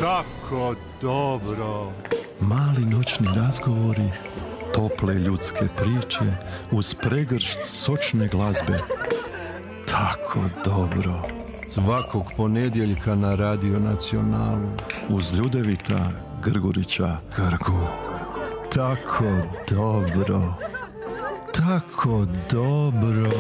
Kako dobro. Mali noćni razgovori, tople ljudske priče uz pregršt sočne glazbe. Tako dobro. Svakog ponedjeljka na Radio Nacionalu uz Ljudevita Grgurića Grgu. Tako dobro. Tako dobro.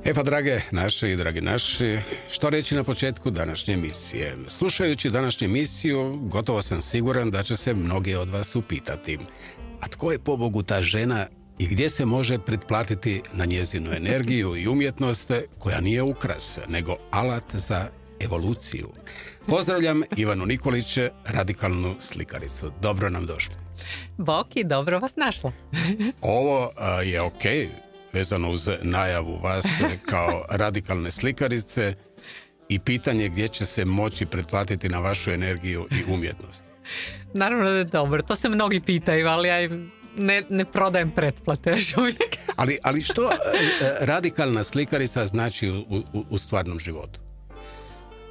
E pa, drage naše i dragi naši, što reći na početku današnje emisije? Slušajući današnju emisiju, gotovo sam siguran da će se mnogi od vas upitati: a tko je pobogu ta žena i gdje se može pretplatiti na njezinu energiju i umjetnost koja nije ukras, nego alat za evoluciju? Pozdravljam Ivanu Nikolić, radikalnu slikaricu. Dobro nam došli. Bok i dobro vas našla. Ovo je okej, vezano uz najavu vas kao radikalne slikarice i pitanje gdje će se moći pretplatiti na vašu energiju i umjetnost. Naravno da je dobro, to se mnogi pitaju, ali ja im ne prodajem pretplate još uvijek. Ali što radikalna slikarica znači u stvarnom životu?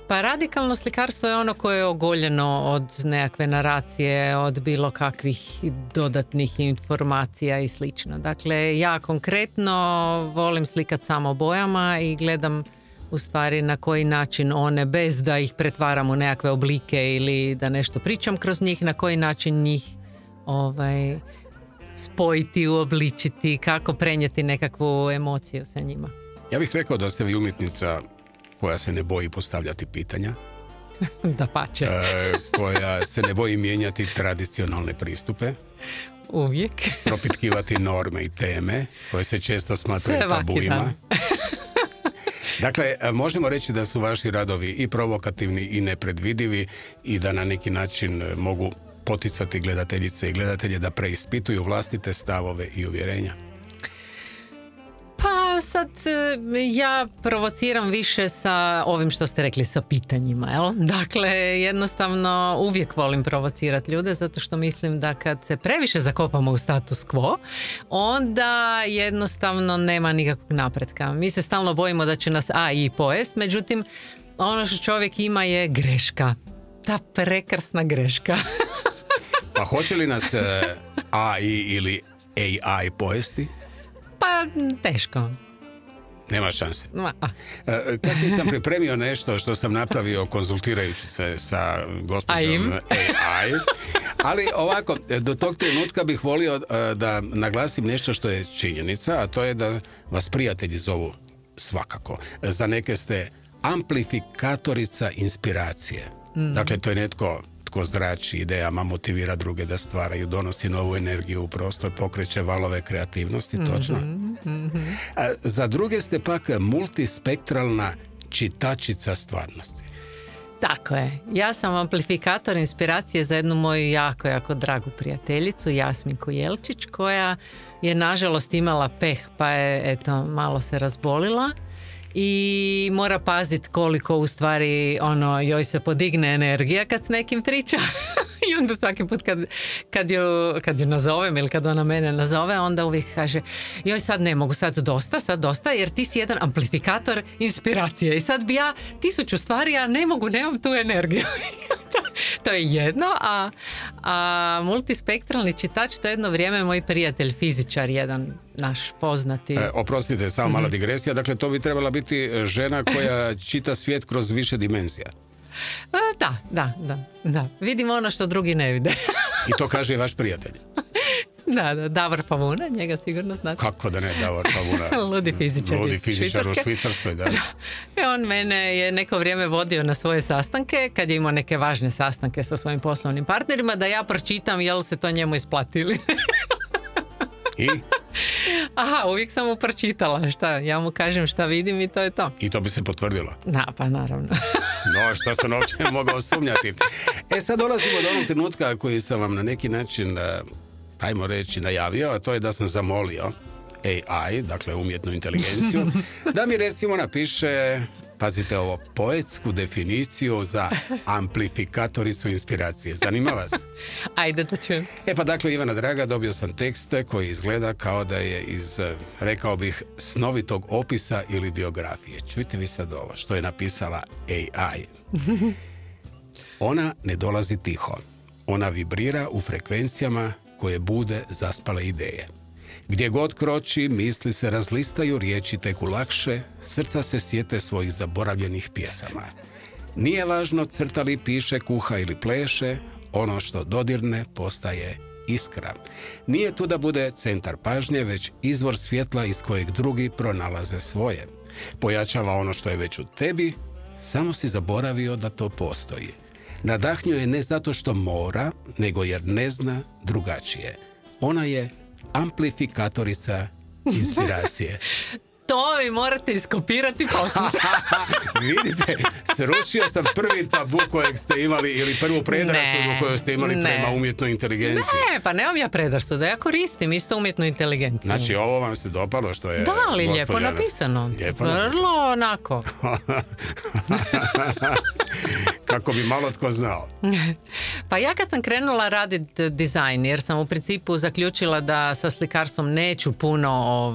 Pa radikalno slikarstvo je ono koje je ogoljeno od nekakve naracije, od bilo kakvih dodatnih informacija i slično. Dakle, ja konkretno volim slikat samo bojama i gledam u stvari na koji način one, bez da ih pretvaram u nekakve oblike ili da nešto pričam kroz njih, na koji način njih spojiti, uobličiti, kako prenijeti nekakvu emociju sa njima. Ja bih rekao da ste vi umjetnica koja se ne boji postavljati pitanja. Dapače. Koja se ne boji mijenjati tradicionalne pristupe. Uvijek. Propitkivati norme i teme koje se često smatraju tabuima. Dakle, možemo reći da su vaši radovi i provokativni i nepredvidivi i da na neki način mogu poticati gledateljice i gledatelje da preispituju vlastite stavove i uvjerenja. Pa sad ja provociram više sa ovim što ste rekli, sa pitanjima, jel? Dakle, jednostavno uvijek volim provocirati ljude zato što mislim da kad se previše zakopamo u status quo, onda jednostavno nema nikakvog napretka. Mi se stalno bojimo da će nas AI pojest, međutim ono što čovjek ima je greška. Ta prekrasna greška. Pa hoće li nas AI ili AI pojesti? Pa teško. Nema šanse. Kasnije sam pripremio nešto što sam napravio konzultirajući se sa gospođom AI. Ali ovako, do tog trenutka bih volio da naglasim nešto što je činjenica, a to je da vas prijatelji zovu svakako. Za neke ste amplifikatorica inspiracije. Dakle, to je netko tko zrači idejama, motivira druge da stvaraju, donosi novu energiju u prostor, pokreće valove kreativnosti, točno. Za druge ste pak multispektralna čitačica stvarnosti. Tako je. Ja sam amplifikator inspiracije za jednu moju jako dragu prijateljicu, Jasminku Jelčić, koja je nažalost imala peh, pa je eto malo se razbolila. I mora paziti koliko u stvari joj se podigne energija kad s nekim priča. I onda svaki put kad ju nazovem ili kad ona mene nazove, onda uvijek kaže: joj, sad ne mogu, sad dosta, jer ti si jedan amplifikator inspiracije i sad bi ja 1000 stvari, ja ne mogu, nemam tu energiju. To je jedno, a multispektralni čitač, to je jedno vrijeme moj prijatelj fizičar, jedan naš poznati. Oprostite, samo mala digresija, dakle to bi trebala biti žena koja čita svijet kroz više dimenzija. Da. Vidim ono što drugi ne vide. I to kaže i vaš prijatelj. Da, Davor Pavuna, njega sigurno znate. Kako da ne, Davor Pavuna? Ludi fizičar u Švicarskoj, da. On mene je neko vrijeme vodio na svoje sastanke, kad je imao neke važne sastanke sa svojim poslovnim partnerima, da ja pročitam jel se to njemu isplatili. I? Aha, uvijek sam mu pročitala ja mu kažem šta vidim i to je to. I to bi se potvrdilo? Da, pa naravno. No, što sam uopće mogao sumnjati. Sad dolazimo do onog trenutka koji sam vam na neki način, ajmo reći, najavio, a to je da sam zamolio AI, dakle umjetnu inteligenciju, da mi recimo napiše Pazite ovo, poetsku definiciju za amplifikatoricu inspiracije. Zanima vas? Ajde da čujem. Pa dakle, Ivana draga, dobio sam tekst koji izgleda kao da je iz, rekao bih, snovitog opisa ili biografije. Čujte vi sad ovo, što je napisala AI. Ona ne dolazi tiho. Ona vibrira u frekvencijama koje bude zaspale ideje. Gdje god kroči, misli se razlistaju, riječi teku lakše, srca se sjete svojih zaboravljenih pjesama. Nije važno crta li, piše, kuha ili pleše, ono što dodirne postaje iskra. Nije tu da bude centar pažnje, već izvor svjetla iz kojeg drugi pronalaze svoje. Pojačava ono što je već u tebi, samo si zaboravio da to postoji. Nadahnjuje ne zato što mora, nego jer ne zna drugačije. Ona je amplifikatorica inspiracije. To vi morate iskopirati poslije. Vidite, srušio sam prvi tabu kojeg ste imali ili prvu predrasudu koju ste imali prema umjetnoj inteligenciji. Ne, pa nemam ja predrasudu, ja koristim isto umjetnu inteligenciju. Znači, ovo vam se dopalo što je... Da, ali lijepo napisano. Vrlo onako. Kako bi malo tko znao. Pa ja kad sam krenula raditi dizajn, jer sam u principu zaključila da sa slikarstvom neću puno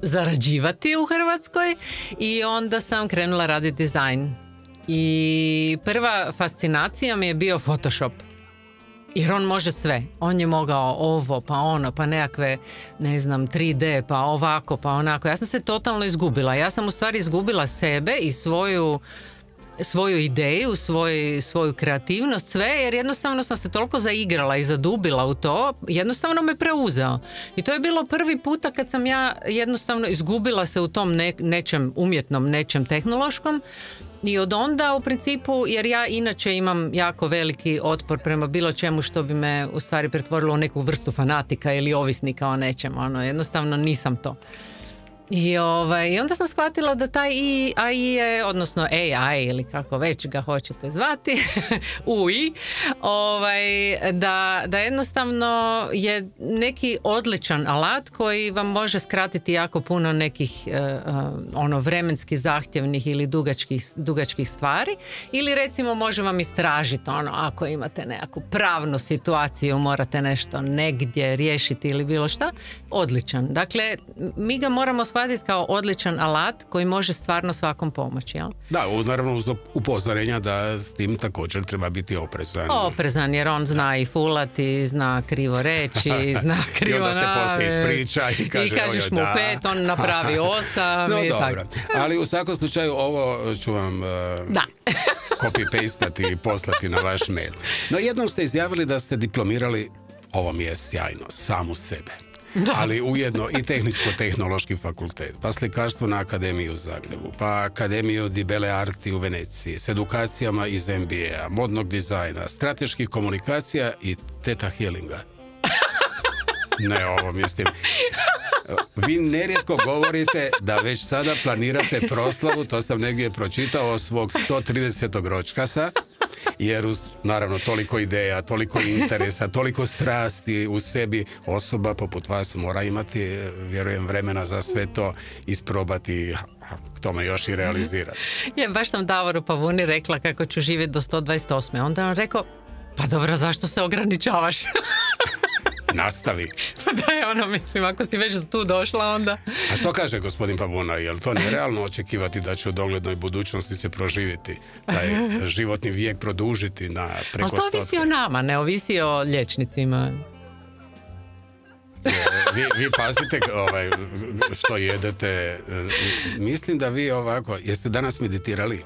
zarađivati u Hrvatskoj, i onda sam krenula raditi dizajn. I prva fascinacija mi je bio Photoshop. Jer on može sve. On je mogao ovo, pa ono, pa nekakve, ne znam, 3D, pa ovako, pa onako. Ja sam se totalno izgubila. Ja sam u stvari izgubila sebe i svoju ideju, svoju kreativnost, sve, jer jednostavno sam se toliko zaigrala i zadubila u to, jednostavno me preuzeo. I to je bilo prvi puta kad sam ja jednostavno izgubila se u tom nečem umjetnom, nečem tehnološkom. I od onda u principu, jer ja inače imam jako veliki otpor prema bilo čemu što bi me u stvari pretvorilo u neku vrstu fanatika ili ovisnika o nečem, jednostavno nisam to. I onda sam shvatila da taj AI je, odnosno AI ili kako već ga hoćete zvati, UI, da jednostavno je neki odličan alat koji vam može skratiti jako puno nekih vremenski zahtjevnih ili dugačkih stvari, ili recimo može vam istražiti ako imate nekakvu pravnu situaciju, morate nešto negdje riješiti ili bilo šta, odličan. Dakle, mi ga moramo shvatiti kao odličan alat koji može stvarno svakom pomoći, jel? Da, naravno uz upozorenja da s tim također treba biti oprezan. Oprezan, jer on zna i fulati, zna krivo reći, zna krivo i onda se poslije ispriča i kaže, i kažeš mu 5, on napravi 8. No i dobro, ali u svakom slučaju ovo ću vam copy-pastati i poslati na vaš mail. No jednom ste izjavili da ste diplomirali, ovo mi je sjajno, samu sebe. Da. Ali ujedno i tehničko-tehnološki fakultet, pa slikarstvo na Akademiju u Zagrebu, pa Akademiju di Belle Arti u Veneciji, s edukacijama iz MBA, modnog dizajna, strateških komunikacija i teta healinga. Ne, ovo mislim. Vi nerijetko govorite da već sada planirate proslavu, to sam negdje pročitao, svog 130. ročkasa, jer uz, naravno, toliko ideja, toliko interesa, toliko strasti u sebi, osoba poput vas mora imati, vjerujem, vremena za sve to isprobati, k tome još i realizirati. Ja, baš sam Davoru Pavuni rekla kako ću živjeti do 128. Onda on rekao, pa dobro, zašto se ograničavaš? Nastavi. Pa da je mislim, ako si već tu došla, onda... A što kaže gospodin Pavuna, je li to nerealno očekivati da će u doglednoj budućnosti se proživjeti, taj životni vijek produžiti na preko 100? Ali to ovisi o nama, ne ovisi o liječnicima. Vi pazite što jedete. Mislim da vi ovako, jeste danas meditirali?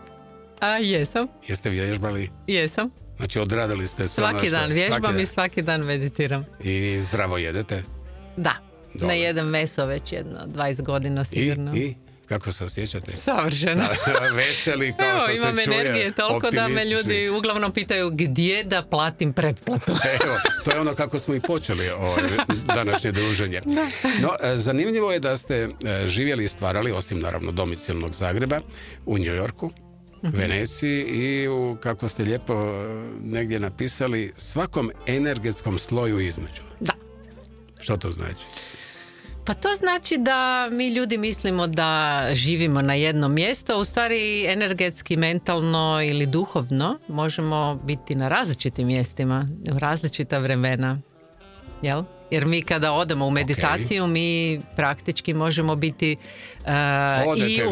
Jesam. Jeste vježbali? Jesam. Znači odradili ste svaki dan vježbam i svaki dan meditiram. I zdravo jedete? Da. Dobro. Ne jedem meso već jedno 20 godina sigurno. I kako se osjećate? Savršeno. Veseli, kao što se čuje. Imam energije toliko da me ljudi uglavnom pitaju gdje da platim pretplatu. Evo, to je ono kako smo i počeli današnje druženje. Da. No, zanimljivo je da ste živjeli i stvarali, osim naravno domicilnog Zagreba, u New Yorku, Veneciji i kako ste lijepo negdje napisali, svakom energetskom sloju između. Da. Što to znači? Pa to znači da mi ljudi mislimo da živimo na jednom mjestu, a u stvari energetski, mentalno ili duhovno možemo biti na različitim mjestima, u različita vremena. Jel? Jer mi kada odemo u meditaciju, mi praktički možemo biti i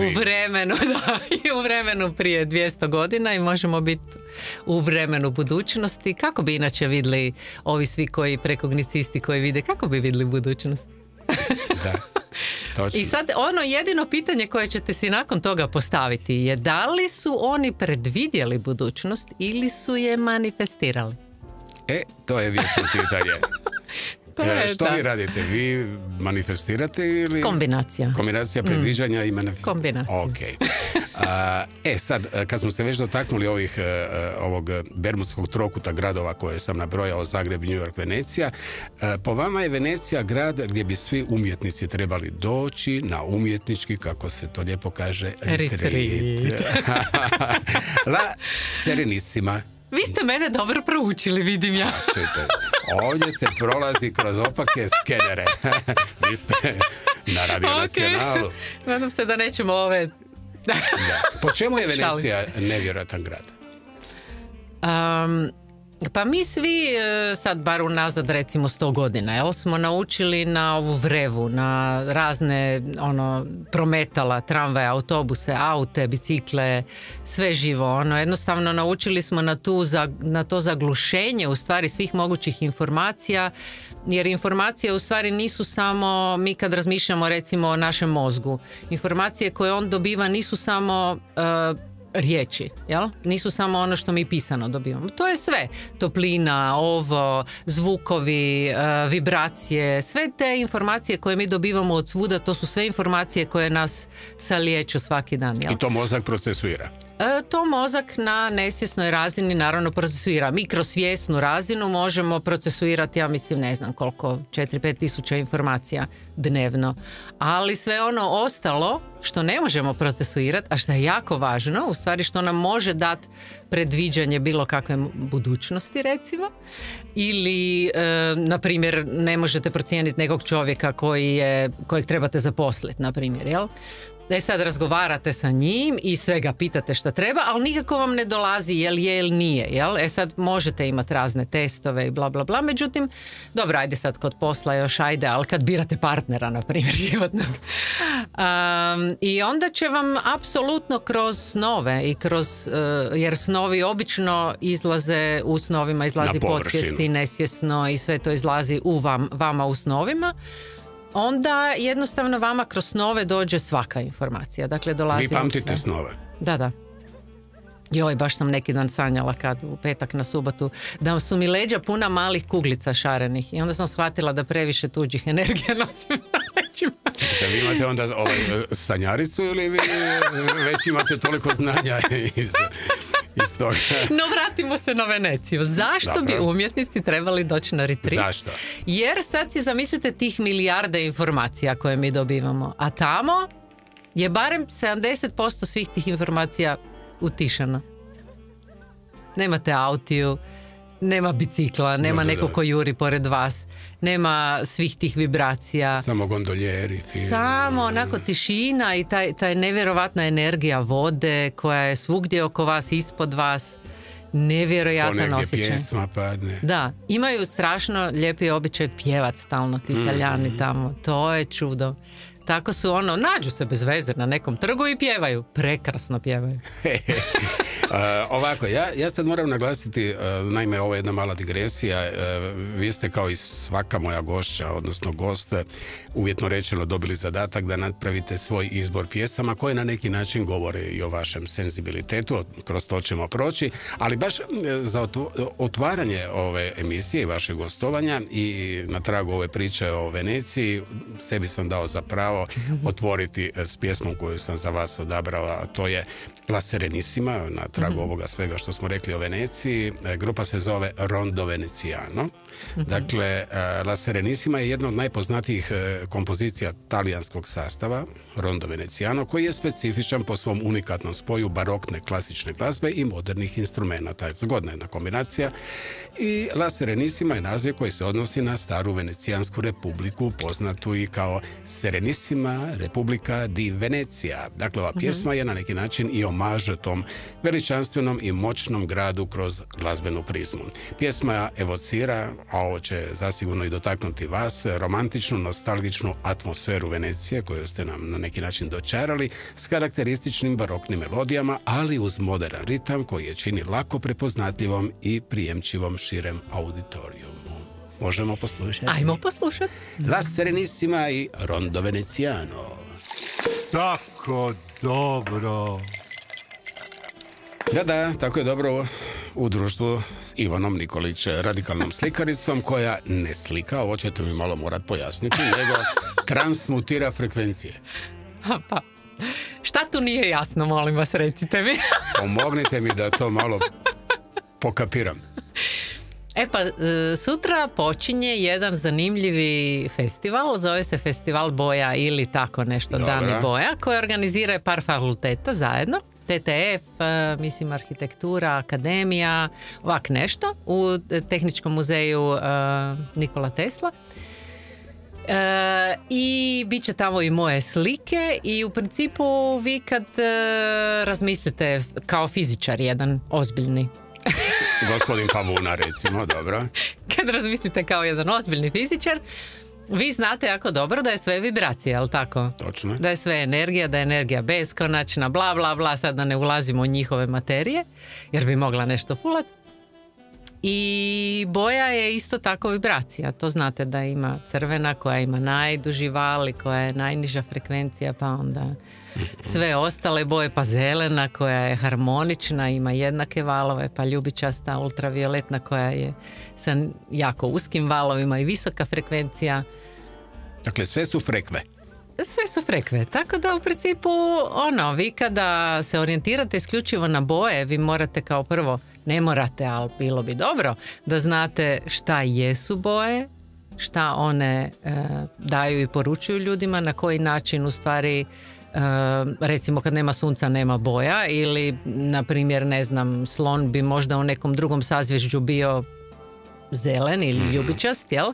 u vremenu prije 200 godina i možemo biti u vremenu budućnosti. Kako bi inače vidjeli ovi svi prekognicisti koji vide, kako bi vidjeli budućnost? Da, točno. I sad ono jedino pitanje koje ćete si nakon toga postaviti je da li su oni predvidjeli budućnost ili su je manifestirali? To je vječno pitanje. Što vi radite? Vi manifestirate ili... Kombinacija predviđanja i manifestacija. Kombinacija. Okay. Sad, kad smo se već dotaknuli ovog bermudskog trokuta gradova koje sam nabrojao, Zagreb, New York, Venecija, po vama je Venecija grad gdje bi svi umjetnici trebali doći na umjetnički, kako se to lijepo kaže, retreat. La Serenissima. Vi ste mene dobro proučili, vidim ja. Čujte, ovdje se prolazi kroz opake skenere. Vi ste na Radio Nacionalu. Nadam se da nećemo ove... Da. Po čemu je Venecija nevjerojatan grad? Pa mi svi, sad bar unazad recimo 100 godina, smo naučili na ovu vrevu, na razne prometala, tramvaje, autobuse, aute, bicikle, sve živo. Jednostavno naučili smo na to zaglušenje u stvari svih mogućih informacija, jer informacije u stvari nisu samo, mi kad razmišljamo recimo o našem mozgu, informacije koje on dobiva nisu samo riječi, jel? Nisu samo ono što mi pisano dobivamo. To je sve. Toplina, ovo, zvukovi, vibracije, sve te informacije koje mi dobivamo od svuda, to su sve informacije koje nas saliječu svaki dan, jel? I to mozak procesuira? To mozak na nesvjesnoj razini naravno procesuira. Mi kroz svjesnu razinu možemo procesuirati, ja mislim, ne znam koliko, 4-5 tisuća informacija dnevno. Ali sve ono ostalo što ne možemo procesuirati, a što je jako važno, u stvari što nam može dati predviđanje bilo kakve budućnosti, recimo, ili, na primjer, ne možete procijeniti nekog čovjeka kojeg trebate zaposliti, na primjer, jel? Sad razgovarate sa njim i sve ga pitate što treba, ali nikako vam ne dolazi jel je ili nije, jel? Sad možete imati razne testove i bla bla bla, međutim, dobro, ajde sad kod posla još ajde, ali kad birate partnera, na primjer, životnog. I onda će vam apsolutno kroz snove i kroz, jer snovi obično izlaze, u snovima izlazi podsvijesti, nesvjesno i sve to izlazi u vama u snovima. Onda jednostavno vama kroz snove dođe svaka informacija. Dakle, dolazi. Vi pamtite snove? Da. Joj, baš sam neki dan sanjala kad u petak na subotu da su mi leđa puna malih kuglica šarenih i onda sam shvatila da previše tuđih energija nosim na leđima. Čekajte, vi imate onda sanjaricu ili vi već imate toliko znanja iz toga? No, vratimo se na Veneciju. Zašto bi umjetnici trebali doći na retreat? Zašto? Jer sad si zamislite tih milijarde informacija koje mi dobivamo, a tamo je barem 70% svih tih informacija utišano. Nemate autiju, nema bicikla, nema neko ko juri pored vas, nema svih tih vibracija. Samo gondoljeri. Samo onako tišina i taj nevjerovatna energija vode koja je svugdje oko vas, ispod vas. Nevjerojatan osjećaj. Ponegdje pjesma padne. Da, imaju strašno lijepi običaj pjevat stalno ti Italijani tamo. To je čudo. Tako su nađu se bez veze na nekom trgu i pjevaju. Prekrasno pjevaju. Ovako, ja sad moram naglasiti, naime, ovo je jedna mala digresija, vi ste kao i svaka moja gošća, odnosno gost, uvjetno rečeno dobili zadatak da napravite svoj izbor pjesama koje na neki način govore i o vašem senzibilitetu, kroz to ćemo proći, ali baš za otvaranje ove emisije i vašeg gostovanja i na tragu ove priče o Veneciji, sebi sam dao za pravo otvoriti s pjesmom koju sam za vas odabrao, a to je La Serenissima na tragu ovoga svega što smo rekli o Veneciji. Grupa se zove Rondo Veneziano. Dakle, La Serenissima je jedna od najpoznatijih kompozicija talijanskog sastava, Rondo Veneziano, koji je specifičan po svom unikatnom spoju barokne klasične glazbe i modernih instrumenata. Zgodna jedna kombinacija. I La Serenissima je naziv koji se odnosi na staru Venecijansku republiku, poznatu i kao Serenissima Republika di Venecija. Dakle, ova pjesma je na neki način i omaž tom veličanstvenom i moćnom gradu kroz glazbenu prizmu. Pjesma evocira, a ovo će zasigurno i dotaknuti vas, romantičnu, nostalgičnu atmosferu Venecije koju ste nam na neki način dočarali s karakterističnim baroknim melodijama, ali uz modern ritam koji je čini lako prepoznatljivom i prijemčivom širem auditorijumu. Možemo poslušati? Ajmo poslušati. La Serenissima i Rondo Veneziano. Tako dobro. Da, tako je dobro u društvu s Ivanom Nikolić, radikalnom slikaricom koja ne slika, ovo ćete mi malo morat pojasniti, nego transmutira frekvencije. Pa, šta tu nije jasno, molim vas, recite mi. Pomognite mi da to malo pokapiram. Pa, sutra počinje jedan zanimljivi festival, zove se Festival boja ili tako nešto, Dani boja, koji organizira par fakulteta zajedno. TTF, mislim arhitektura, akademija, ovak nešto, u Tehničkom muzeju Nikola Tesla. I bit će tamo i moje slike i u principu vi kad razmislite kao fizičar jedan ozbiljni. Gospodin Pavuna, recimo, dobro. Kad razmislite kao jedan ozbiljni fizičar, vi znate jako dobro da je sve vibracija, jel tako? Točno. Da je sve energija, da je energija beskonačna, bla, bla, bla, sad da ne ulazimo u njihove materije, jer bi mogla nešto fulat. I boja je isto tako vibracija. To znate da ima crvena koja ima najduži val i koja je najniža frekvencija, pa onda sve ostale boje, pa zelena koja je harmonična, ima jednake valove, pa ljubičasta, ultravioletna koja je sa jako uskim valovima i visoka frekvencija. Dakle, sve su frekve. Sve su frekve, tako da u principu vi kada se orijentirate isključivo na boje, vi morate kao prvo, ne morate, ali bilo bi dobro da znate šta jesu boje, šta one daju i poručuju ljudima, na koji način u stvari recimo kad nema sunca nema boja ili na primjer ne znam slon bi možda u nekom drugom sazvježđu bio zelen ili ljubičast, jel?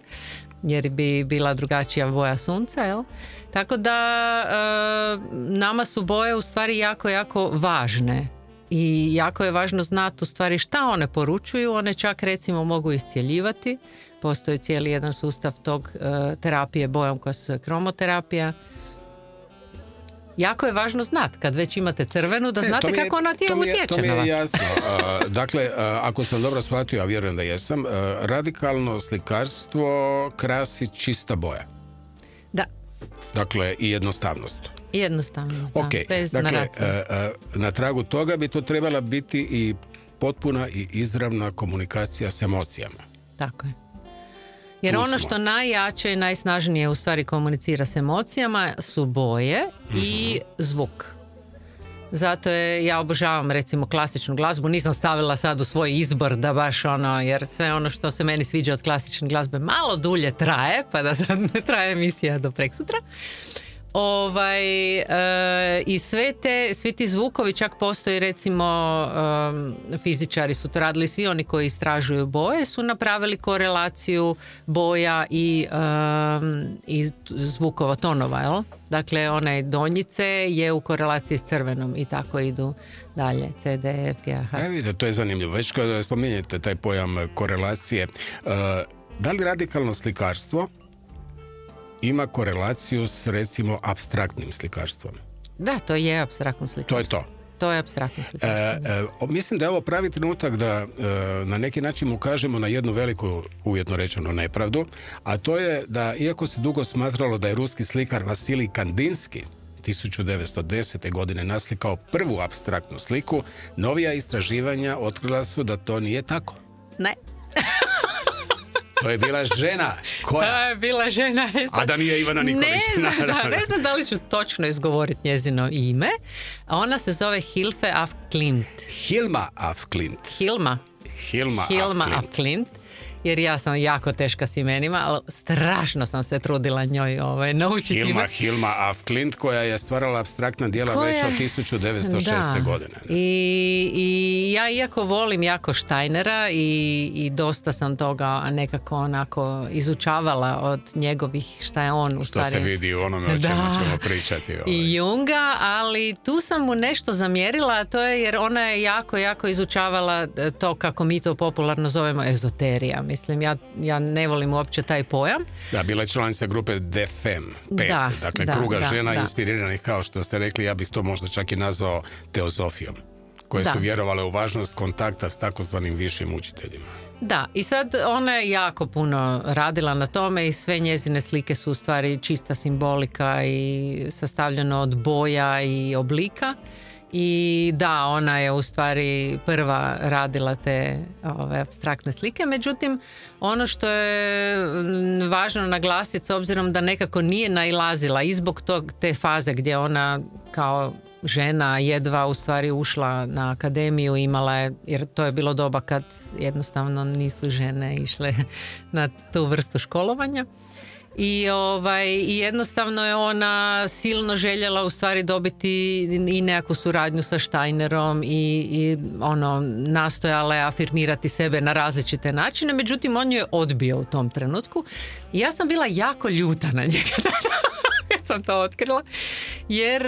Jer bi bila drugačija boja sunca, jel? Tako da nama su boje u stvari jako, jako važne i jako je važno znati u stvari šta one poručuju. One čak recimo mogu iscjeljivati. Postoji cijeli jedan sustav tog terapije bojom koja se zove kromoterapija. Jako je važno znati kad već imate crvenu da znate kako ona utječe na vas. To mi je jasno. Dakle, ako sam dobro shvatio, a vjerujem da jesam, radikalno slikarstvo krasi čista boja. Da. Dakle, i jednostavnost. I jednostavnost, da. Okay. Bez dakle, naracije. Na tragu toga bi to trebala biti i potpuna i izravna komunikacija s emocijama. Tako je. Jer ono što najjače i najsnažnije u stvari komunicira s emocijama su boje i zvuk. Zato ja obožavam recimo klasičnu glazbu, nisam stavila sad u svoj izbor da baš jer sve ono što se meni sviđa od klasične glazbe malo dulje traje, pa da sad ne traje emisija do preksutra. I svi ti zvukovi, čak postoji recimo fizičari su to radili, svi oni koji istražuju boje su napravili korelaciju boja i zvukova tonova, jel? Dakle, onaj donjice je u korelaciji s crvenom i tako idu dalje, C, D, F, G, H. Vidite, to je zanimljivo. Već kada spominjete taj pojam korelacije, da li radikalno slikarstvo ima korelaciju s recimo apstraktnim slikarstvom? Da, to je apstraktno slikarstvo. To je to. To je apstraktno slikarstvo. Mislim da je ovo pravi trenutak da na neki način ukažemo na jednu veliku, uvjetno rečeno, nepravdu, a to je da, iako se dugo smatralo da je ruski slikar Vasilij Kandinski 1910. godine naslikao prvu apstraktnu sliku, novija istraživanja otkrila su da to nije tako. Ne. To je bila žena. Koja? To je bila žena. A da nije Ivana Nikolić. Ne znam da li ću točno izgovoriti njezino ime. Ona se zove Hilfe af Klint. Hilma af Klint. Hilma af Klint. Jer ja sam jako teška s imenima, ali strašno sam se trudila njoj naučiti ime. Hilma af Klint, koja je stvarala apstraktna djela već od 1906. godine. I ja iako volim jako Steinera i dosta sam toga nekako onako izučavala od njegovih, šta je on u stvari. Što se vidi u onome o čemu ćemo pričati. I Junga, ali tu sam mu nešto zamjerila, a to je jer ona je jako izučavala to, kako mi to popularno zovemo, ezoterija. Mislim, ja ne volim uopće taj pojam. Da, bila je članica grupe The Femme 5, dakle kruga žena inspiriranih, kao što ste rekli, ja bih to možda čak i nazvao teozofijom, koje su vjerovale u važnost kontakta s takozvanim višim učiteljima. Da, i sad ona je jako puno radila na tome i sve njezine slike su u stvari čista simbolika i sastavljeno od boja i oblika. I da, ona je u stvari prva radila te apstraktne slike, međutim ono što je važno naglasiti, s obzirom da nekako nije nailazila i zbog te faze gdje ona kao žena jedva u stvari ušla na akademiju, imala je, jer to je bilo doba kad jednostavno nisu žene išle na tu vrstu školovanja. I jednostavno je ona silno željela u stvari dobiti i nekakvu suradnju sa Steinerom i nastojala je afirmirati sebe na različite načine, međutim on ju je odbio u tom trenutku i ja sam bila jako ljuta na njega kad sam to otkrila, jer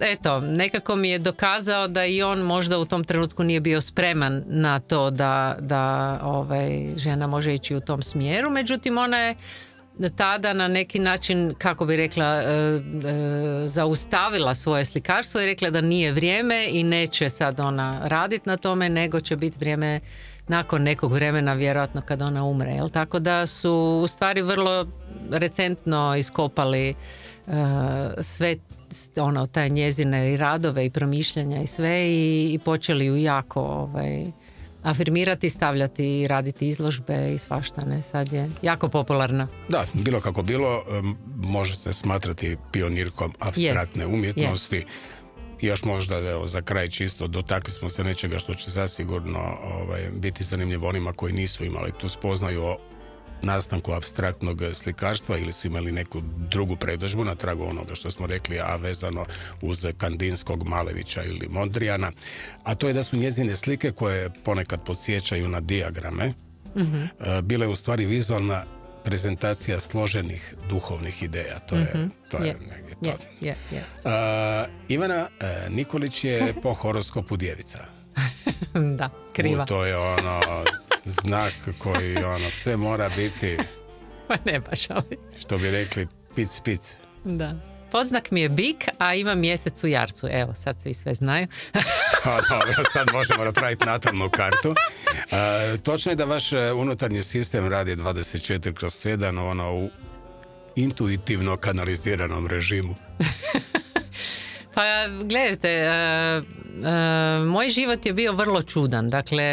eto, nekako mi je dokazao da i on možda u tom trenutku nije bio spreman na to da žena može ići u tom smjeru, međutim ona je tada na neki način, kako bi rekla, zaustavila svoje slikarstvo i rekla da nije vrijeme i neće sad ona raditi na tome, nego će biti vrijeme nakon nekog vremena, vjerojatno kad ona umre. Jel? Tako da su u stvari vrlo recentno iskopali sve taj njezine radove i promišljanja i sve i počeli ju jako afirmirati, stavljati i raditi izložbe i svašta, ne, sad je jako popularna. Da, bilo kako bilo, može se smatrati pionirkom apstraktne umjetnosti. Još možda, evo, za kraj čisto, dotakli smo se nečega što će zasigurno biti zanimljivo onima koji nisu imali tu spoznaju o nastanku apstraktnog slikarstva ili su imali neku drugu predodžbu na tragu onoga što smo rekli, a vezano uz Kandinskog, Malevića ili Mondrijana, a to je da su njezine slike, koje ponekad podsjećaju na dijagrame, bile u stvari vizualna prezentacija složenih duhovnih ideja. To je negdje to. Ivana Nikolić je po horoskopu Djevica. Da, kriva. To je znak koji sve mora biti, ne baš, ali što bi rekli, pic. Da. Poznak mi je bik, a ima mjesec u Jarcu. Evo, sad svi sve znaju. Dobro, sad možemo napraviti natalnu kartu. Točno je da vaš unutarnji sistem radi 24/7 u intuitivno kanaliziranom režimu. Pa gledajte, moj život je bio vrlo čudan. Dakle,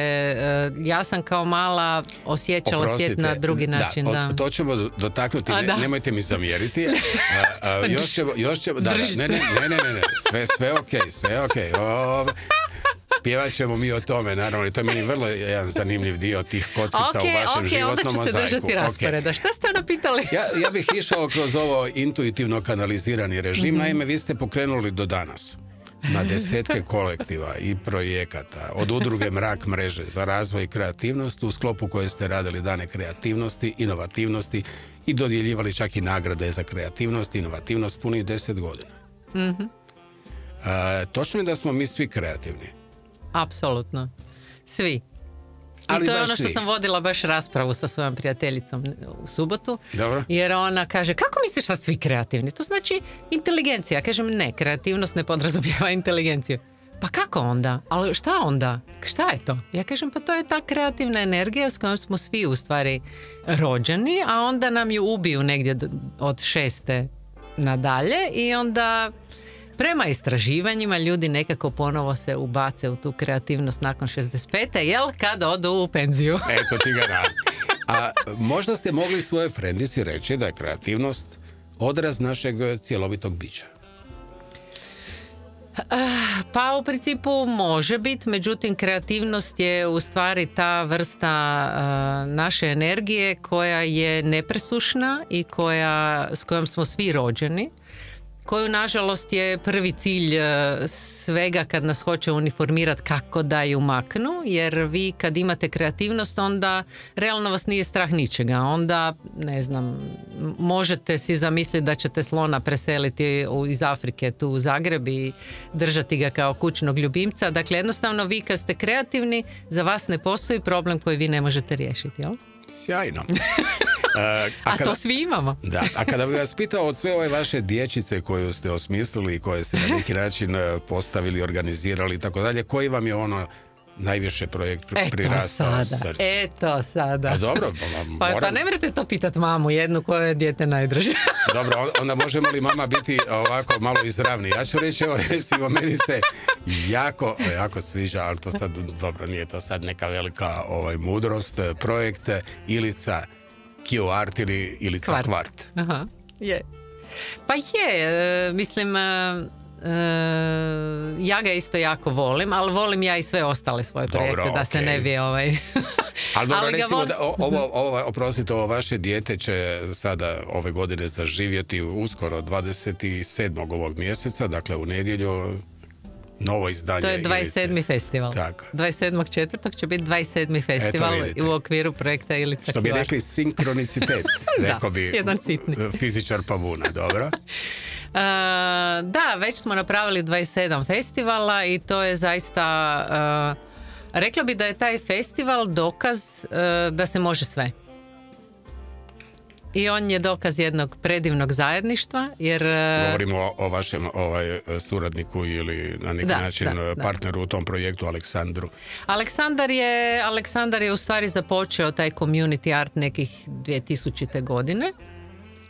ja sam kao mala osjećala svijet na drugi način. Da, to ćemo dotaknuti, nemojte mi zamjeriti. Još ćemo, sve okej. Pjevat ćemo mi o tome, naravno, i to je meni vrlo jedan zanimljiv dio tih kockica u vašem životnom mozaiku. Onda ću se držati rasporeda. Šta ste ono pitali? Ja bih išao kroz ovo intuitivno kanalizirani režim. Naime, vi ste pokrenuli do danas na desetke kolektiva i projekata, od udruge Mrak mreže za razvoj i kreativnost, u sklopu koje ste radili dane kreativnosti, inovativnosti i dodjeljivali čak i nagrade za kreativnost i inovativnost punih 10 godina. Točno je da smo mi svi kreativni. Apsolutno. Svi. I to je ono što sam vodila baš raspravu sa svojom prijateljicom u subotu. Dobro. Jer ona kaže, kako misliš da svi kreativni? To znači inteligencija. Ja kažem, ne, kreativnost ne podrazumijeva inteligenciju. Pa kako onda? Ali šta onda? Šta je to? Ja kažem, pa to je ta kreativna energija s kojom smo svi u stvari rođeni, a onda nam ju ubiju negdje od 6. nadalje i onda prema istraživanjima ljudi nekako ponovo se ubace u tu kreativnost nakon 65. jel? Kad odu u penziju. Eto ti ga da. A možda ste mogli svoje frendici reći da je kreativnost odraz našeg cjelovitog bića. Pa u principu može biti, međutim kreativnost je u stvari ta vrsta naše energije koja je nepresušna i s kojom smo svi rođeni, koju nažalost je prvi cilj svega kad nas hoće uniformirati kako da ju maknu, jer vi kad imate kreativnost onda realno vas nije strah ničega, onda ne znam, možete si zamisliti da ćete slona preseliti iz Afrike tu u Zagreb i držati ga kao kućnog ljubimca. Dakle jednostavno vi kad ste kreativni za vas ne postoji problem koji vi ne možete riješiti, jel? Sjajno. To svi imamo. Da, a kada bi vas pitao od sve ove vaše dječice koju ste osmislili i koje ste na neki način postavili, organizirali i tako dalje, koji vam je ono najviše projekt prirastao srcu? Eto sada. A dobro, pa ne morate to pitati mamu jednu koja je dijete najdraže. Dobro, onda možemo li mama biti ovako malo izravni? Ja ću reći, evo recimo, meni se jako sviđa, ali to sad, dobro, nije to sad neka velika mudrost, projekt Ilica Q-Art ili Ilica Kvart. Aha, je. Pa je, mislim... ja ga isto jako volim, ali volim ja i sve ostale svoje projekte, da se ne bi Ali dobro, recimo da oprostite, ovo vaše dijete će sada ove godine zaživjeti uskoro 27. ovog mjeseca, dakle u nedjelju, novo izdanje. To je 27. festival. Tako. 27.4. će biti 27. festival u okviru projekta Ilica Kvart. Što bi rekli sinkronicitet, rekao bi jedan sitni fizičar Pavuna, dobro? Da, već smo napravili 27 festivala i to je zaista, rekla bi da je taj festival dokaz da se može sve. I on je dokaz jednog predivnog zajedništva, jer... Govorimo o vašem suradniku ili na neki način partneru u tom projektu, Aleksandru. Aleksandar je u stvari započeo taj community art nekih 2000. godine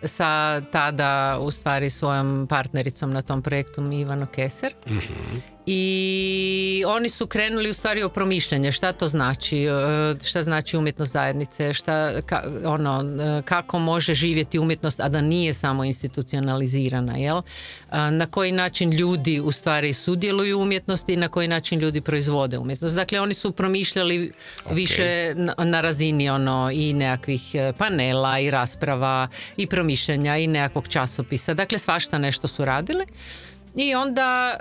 sa tada u stvari svojom partnericom na tom projektu Ivano Keser. I oni su krenuli u stvari o promišljanje šta to znači, šta znači umjetnost zajednice, kako može živjeti umjetnost, a da nije samo institucionalizirana, jel? Na koji način ljudi u stvari sudjeluju u umjetnosti i na koji način ljudi proizvode umjetnost. Dakle, oni su promišljali više na razini i nekakvih panela i rasprava i promišljanja i nekakvog časopisa. Dakle, svašta nešto su radili. I onda,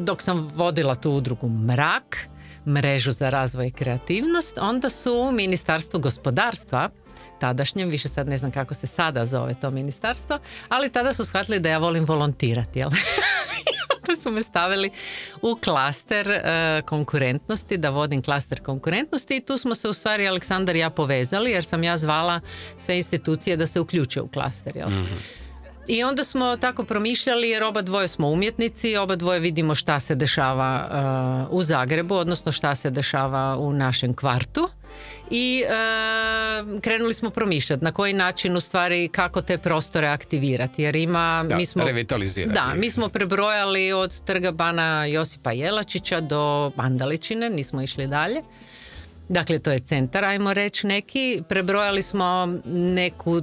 dok sam vodila tu udrugu Mrak, mrežu za razvoj i kreativnost, onda su u Ministarstvu gospodarstva, tadašnjem, više sad ne znam kako se sada zove to ministarstvo, ali tada su shvatili da ja volim volontirati, jel? Pa su me stavili u klaster konkurentnosti, da vodim klaster konkurentnosti i tu smo se u stvari Aleksandar i ja povezali, jer sam ja zvala sve institucije da se uključe u klaster, jel? I onda smo tako promišljali, jer oba dvoje smo umjetnici, oba dvoje vidimo šta se dešava u Zagrebu, odnosno šta se dešava u našem kvartu. I krenuli smo promišljati na koji način u stvari kako te prostore aktivirati, jer revitalizirati. Da, mi smo prebrojali od Trga bana Josipa Jelačića do Andaličine, nismo išli dalje. Dakle, to je centar, ajmo reći neki. Prebrojali smo neku,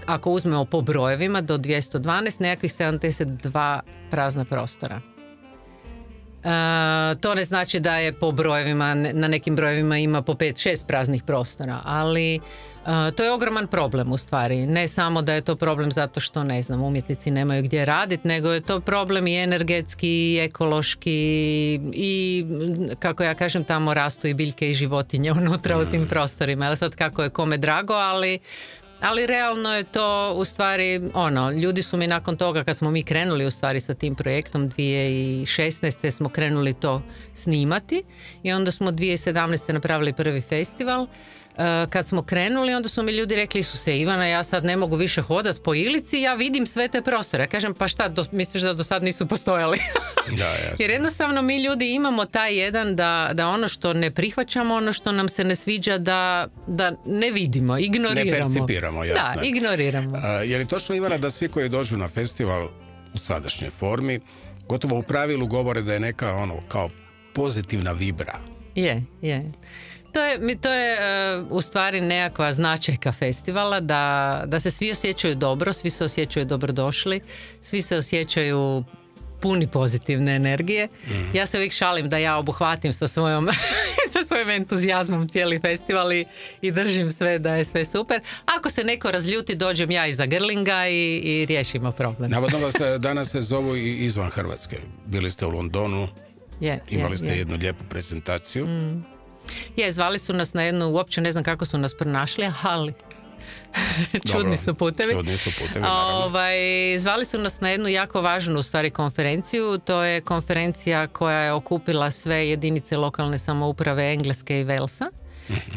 ako uzmemo po brojevima, do 212, nekakvih 72 prazna prostora. To ne znači da je po brojevima, na nekim brojevima ima po 5-6 praznih prostora, ali to je ogroman problem u stvari. Ne samo da je to problem zato što, ne znam, umjetnici nemaju gdje raditi, nego je to problem i energetski, i ekološki, i kako ja kažem, tamo rastu i biljke i životinje unutra u tim prostorima. Ali sad kako je kome drago, ali realno je to u stvari, ljudi su mi nakon toga kad smo mi krenuli u stvari sa tim projektom 2016. smo krenuli to snimati i onda smo 2017. napravili prvi festival. Kad smo krenuli, onda su mi ljudi rekli, Isuse Ivana, ja sad ne mogu više hodati po Ilici, ja vidim sve te prostore. Ja kažem, pa šta, misliš da do sad nisu postojali? Jer jednostavno mi ljudi imamo taj jedan da ono što ne prihvaćamo, ono što nam se ne sviđa, da ne vidimo, ignoriramo. Ne percipiramo, jasno. Da, ignoriramo. Je li točno, Ivana, da svi koji dođu na festival u sadašnjoj formi, gotovo u pravilu govore da je neka kao pozitivna vibra? Je. To je u stvari nekakva značajka festivala, da se svi osjećaju dobro, svi se osjećaju dobrodošli, svi se osjećaju puni pozitivne energije. Ja se uvijek šalim da ja obuhvatim sa svojim entuzijazmom cijeli festival i držim sve da je sve super. Ako se neko razljuti, dođem ja iza grlinga i riješimo problem. Navodno vas danas se zovu i izvan Hrvatske. Bili ste u Londonu, imali ste jednu lijepu prezentaciju. Zvali su nas na jednu, uopće ne znam kako su nas pronašli, ali čudni su putevi. Zvali su nas na jednu jako važnu u stvari konferenciju. To je konferencija koja je okupila sve jedinice lokalne samouprave Engleske i Walesa,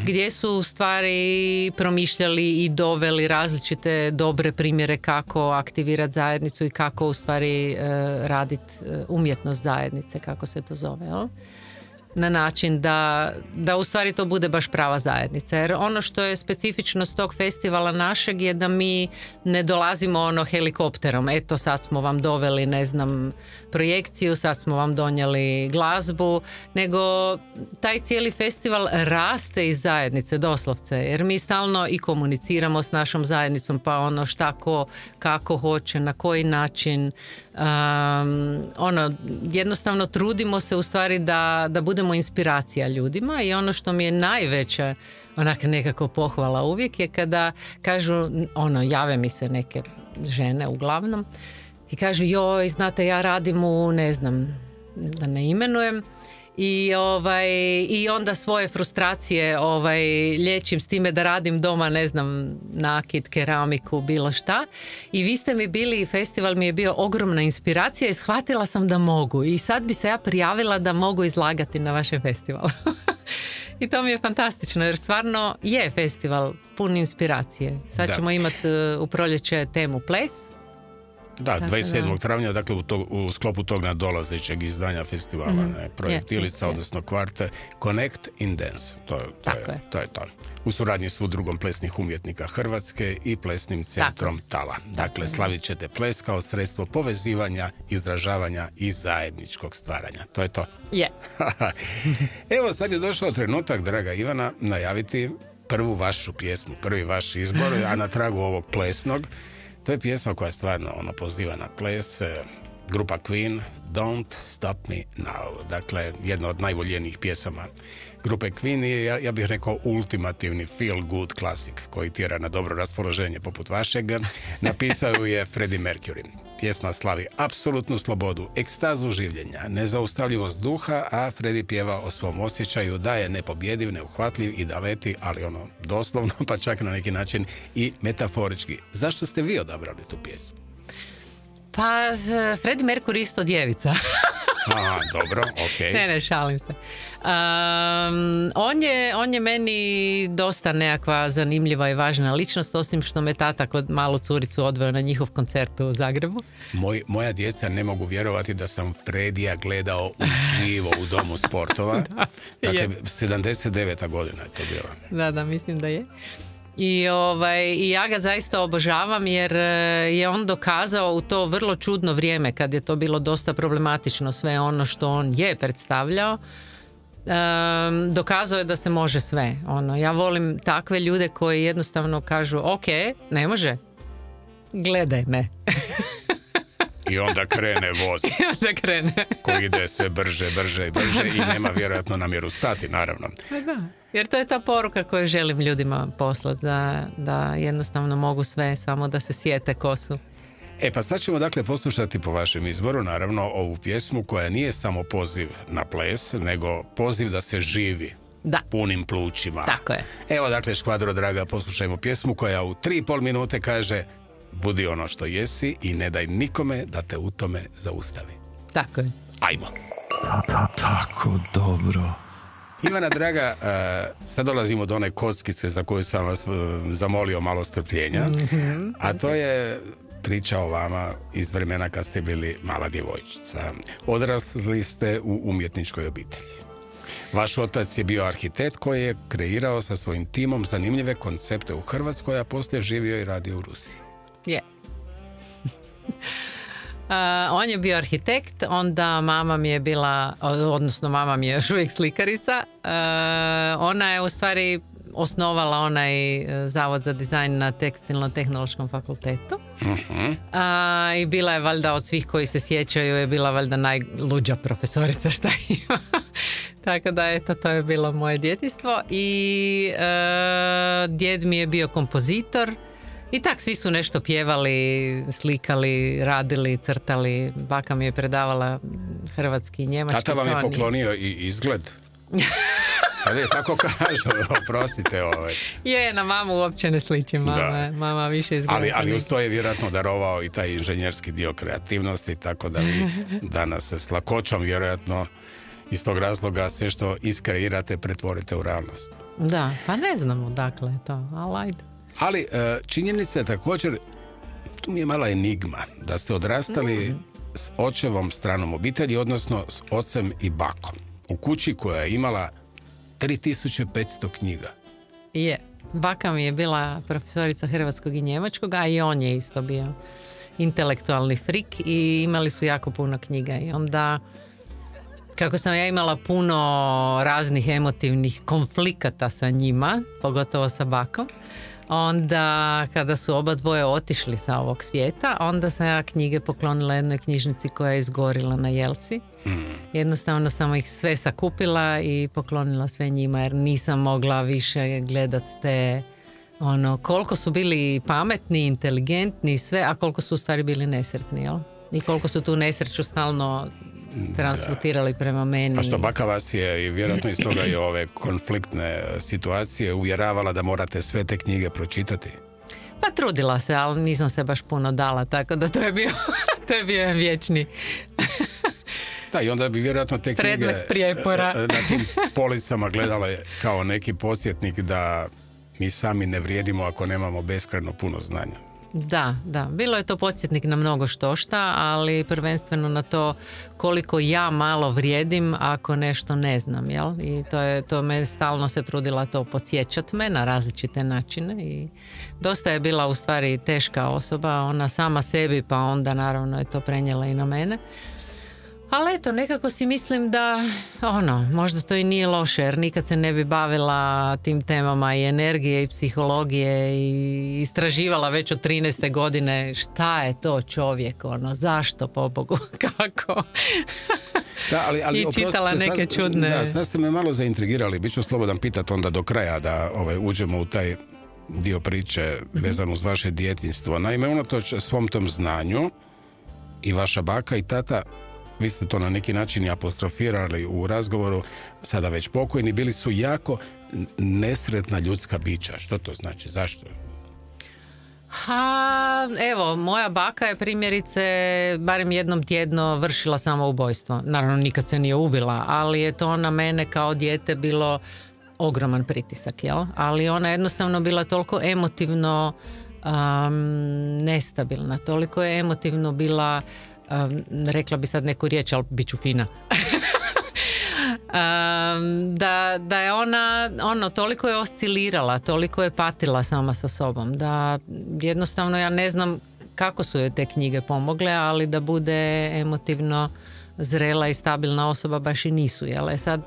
gdje su u stvari promišljali i doveli različite dobre primjere kako aktivirati zajednicu i kako u stvari raditi umjetnost zajednice, kako se to zove, jel? Na način da u stvari to bude baš prava zajednica. Jer ono što je specifičnost tog festivala našeg je da mi ne dolazimo helikopterom. Eto, sad smo vam doveli, ne znam, projekciju, sad smo vam donijeli glazbu, nego taj cijeli festival raste iz zajednice, doslovce. Jer mi stalno i komuniciramo s našom zajednicom, pa šta ko, kako hoće, na koji način. Jednostavno trudimo se u stvari da budemo inspiracija ljudima i ono što mi je najveća nekako pohvala uvijek je kada kažu, jave mi se neke žene uglavnom i kažu, joj, znate, ja radim u, ne znam, da ne imenujem, i onda svoje frustracije liječim s time da radim doma, ne znam, nakit, keramiku, bilo šta. I vi ste mi bili, festival mi je bio ogromna inspiracija i shvatila sam da mogu. I sad bi se ja prijavila da mogu izlagati na vašem festivalu. I to mi je fantastično, jer stvarno je festival pun inspiracije. Sad ćemo imati u proljeće temu ples. Da, 27. travnja, dakle u sklopu tog nadolazećeg izdanja festivala, projektilica, odnosno kvarte Connect in Dance. To je to. U suradnji s Udrugom plesnih umjetnika Hrvatske i Plesnim centrom Tala. Dakle, slavit ćete ples kao sredstvo povezivanja, izražavanja i zajedničkog stvaranja. To je to. Evo, sad je došao trenutak, draga Ivana, najaviti prvu vašu pjesmu, prvi vaš izbor, a na tragu ovog plesnog. To je pjesma koja je stvarno poziva na ples, grupa Queen, Don't Stop Me Now. Dakle, jedna od najvoljenijih pjesama grupe Queen je, ja bih rekao, ultimativni feel good klasik koji tjera na dobro raspoloženje poput vašeg. Napisao je Freddie Mercury. Pjesma slavi apsolutnu slobodu, ekstazu življenja, nezaustavljivost duha, a Freddie pjeva o svom osjećaju da je nepobjediv, neuhvatljiv i da leti, ali doslovno, pa čak na neki način i metaforički. Zašto ste vi odabrali tu pjesmu? Pa, Freddie Mercury isto djevica. Dobro, okej. Ne, šalim se. On je meni dosta nekakva zanimljiva i važna ličnost, osim što me tata kod malu curicu odveo na njihov koncert u Zagrebu. Moja djeca ne mogu vjerovati da sam Fredija gledao uživo u Domu sportova. Dakle, 79. godina je to bilo. Da, mislim da je. I ja ga zaista obožavam jer je on dokazao u to vrlo čudno vrijeme kad je to bilo dosta problematično, sve ono što on je predstavljao, dokazao je da se može sve. Ja volim takve ljude koji jednostavno kažu, ok, ne može, gledaj me. I onda krene voz. Koji ide sve brže i nema vjerojatno namjeru stati, naravno. Da. Jer to je ta poruka koju želim ljudima poslati, da jednostavno mogu sve, samo da se sjete ko su. Pa sad ćemo dakle poslušati po vašem izboru, naravno, ovu pjesmu koja nije samo poziv na ples, nego poziv da se živi punim plućima. Tako je. Evo dakle, škvadro draga, poslušajmo pjesmu koja u 3,5 minute kaže: budi ono što jesi i ne daj nikome da te u tome zaustavi. Tako je. Ajmo. Tako dobro. Ivana draga, sad dolazimo do one kockice za koju sam vas zamolio malo strpljenja, a to je priča o vama iz vremena kad ste bili mala djevojčica. Odrasli ste u umjetničkoj obitelji. Vaš otac je bio arhitekt koji je kreirao sa svojim timom zanimljive koncepte u Hrvatskoj, a poslije živio i radio u Rusiji. On je bio arhitekt, onda mama mi je bila, odnosno mama mi je još uvijek slikarica. Ona je u stvari osnovala onaj zavod za dizajn na Tekstilno-tehnološkom fakultetu. I bila je valjda od svih koji se sjećaju, je bila valjda najluđa profesorica šta ima. Tako da eto, to je bilo moje djetinjstvo. I djed mi je bio kompozitor. I tak, svi su nešto pjevali, slikali, radili, crtali. Baka mi je predavala hrvatski i njemački. Tata vam je poklonio i izgled? Ali tako kažu, oprostite. Je, na mamu uopće ne sliči, mama više izgleda. Ali uz to je vjerojatno darovao i taj inženjerski dio kreativnosti, tako da vi danas s lakoćom vjerojatno iz tog razloga sve što iskreirate pretvorite u realnost. Da, pa ne znamo dakle je to, ali ajde. Ali činjenica je također, tu mi je mala enigma, da ste odrastali s očevom stranom obitelji, odnosno s ocem i bakom. U kući koja je imala 3500 knjiga. Je. Baka mi je bila profesorica hrvatskog i njemačkog, a i on je isto bio intelektualni frik i imali su jako puno knjiga. I onda, kako sam ja imala puno raznih emotivnih konflikata sa njima, pogotovo sa bakom, onda kada su oba dvoje otišli sa ovog svijeta, onda sam ja knjige poklonila jednoj knjižnici koja je izgorila na Jelsi. Jednostavno sam ih sve sakupila i poklonila sve njima jer nisam mogla više gledat te koliko su bili pametni, inteligentni sve, a koliko su u stvari bili nesretni, jel? I koliko su tu nesreću stalno transmutirali prema meni. A što baka vas je i vjerojatno iz toga i ove konfliktne situacije uvjeravala da morate sve te knjige pročitati? Pa trudila se, ali nisam se baš puno dala, tako da to je bio jedan vječni da, i onda bi vjerojatno te knjige predmet prijepora na tim policama gledale kao neki podsjetnik da mi sami ne vrijedimo ako nemamo beskrajno puno znanja. Da, bilo je to podsjetnik na mnogo štošta, ali prvenstveno na to koliko ja malo vrijedim ako nešto ne znam, jel? I to me stalno se trudila to podsjećat me na različite načine i dosta je bila u stvari teška osoba, ona sama sebi, pa onda naravno je to prenijela i na mene. Ali eto, nekako si mislim da možda to i nije loše, jer nikad se ne bi bavila tim temama i energije i psihologije i istraživala već od 13. godine šta je to čovjek, zašto, pobogu, kako. Da, ali i čitala neke čudne... Da, sad ste me malo zaintrigirali, bit ću slobodan pitat onda do kraja da uđemo u taj dio priče vezan uz vaše djetinjstvo. Naime, unatoč svom tom znanju i vaša baka i tata, vi ste to na neki način i apostrofirali u razgovoru, sada već pokojni, bili su jako nesretna ljudska bića. Što to znači? Zašto? Evo, moja baka je primjerice barem jednom tjedno vršila samoubojstvo. Naravno, nikad se nije ubila, ali je to na mene kao dijete bilo ogroman pritisak, jel? Ali ona je jednostavno bila toliko emotivno nestabilna, toliko je emotivno bila, rekla bi sad neku riječ, ali bit ću fina. Da je ona toliko je oscilirala, toliko je patila sama sa sobom, da jednostavno ja ne znam kako su joj te knjige pomogle, ali da bude emotivno zrela i stabilna osoba baš i nisu, jel? Sad,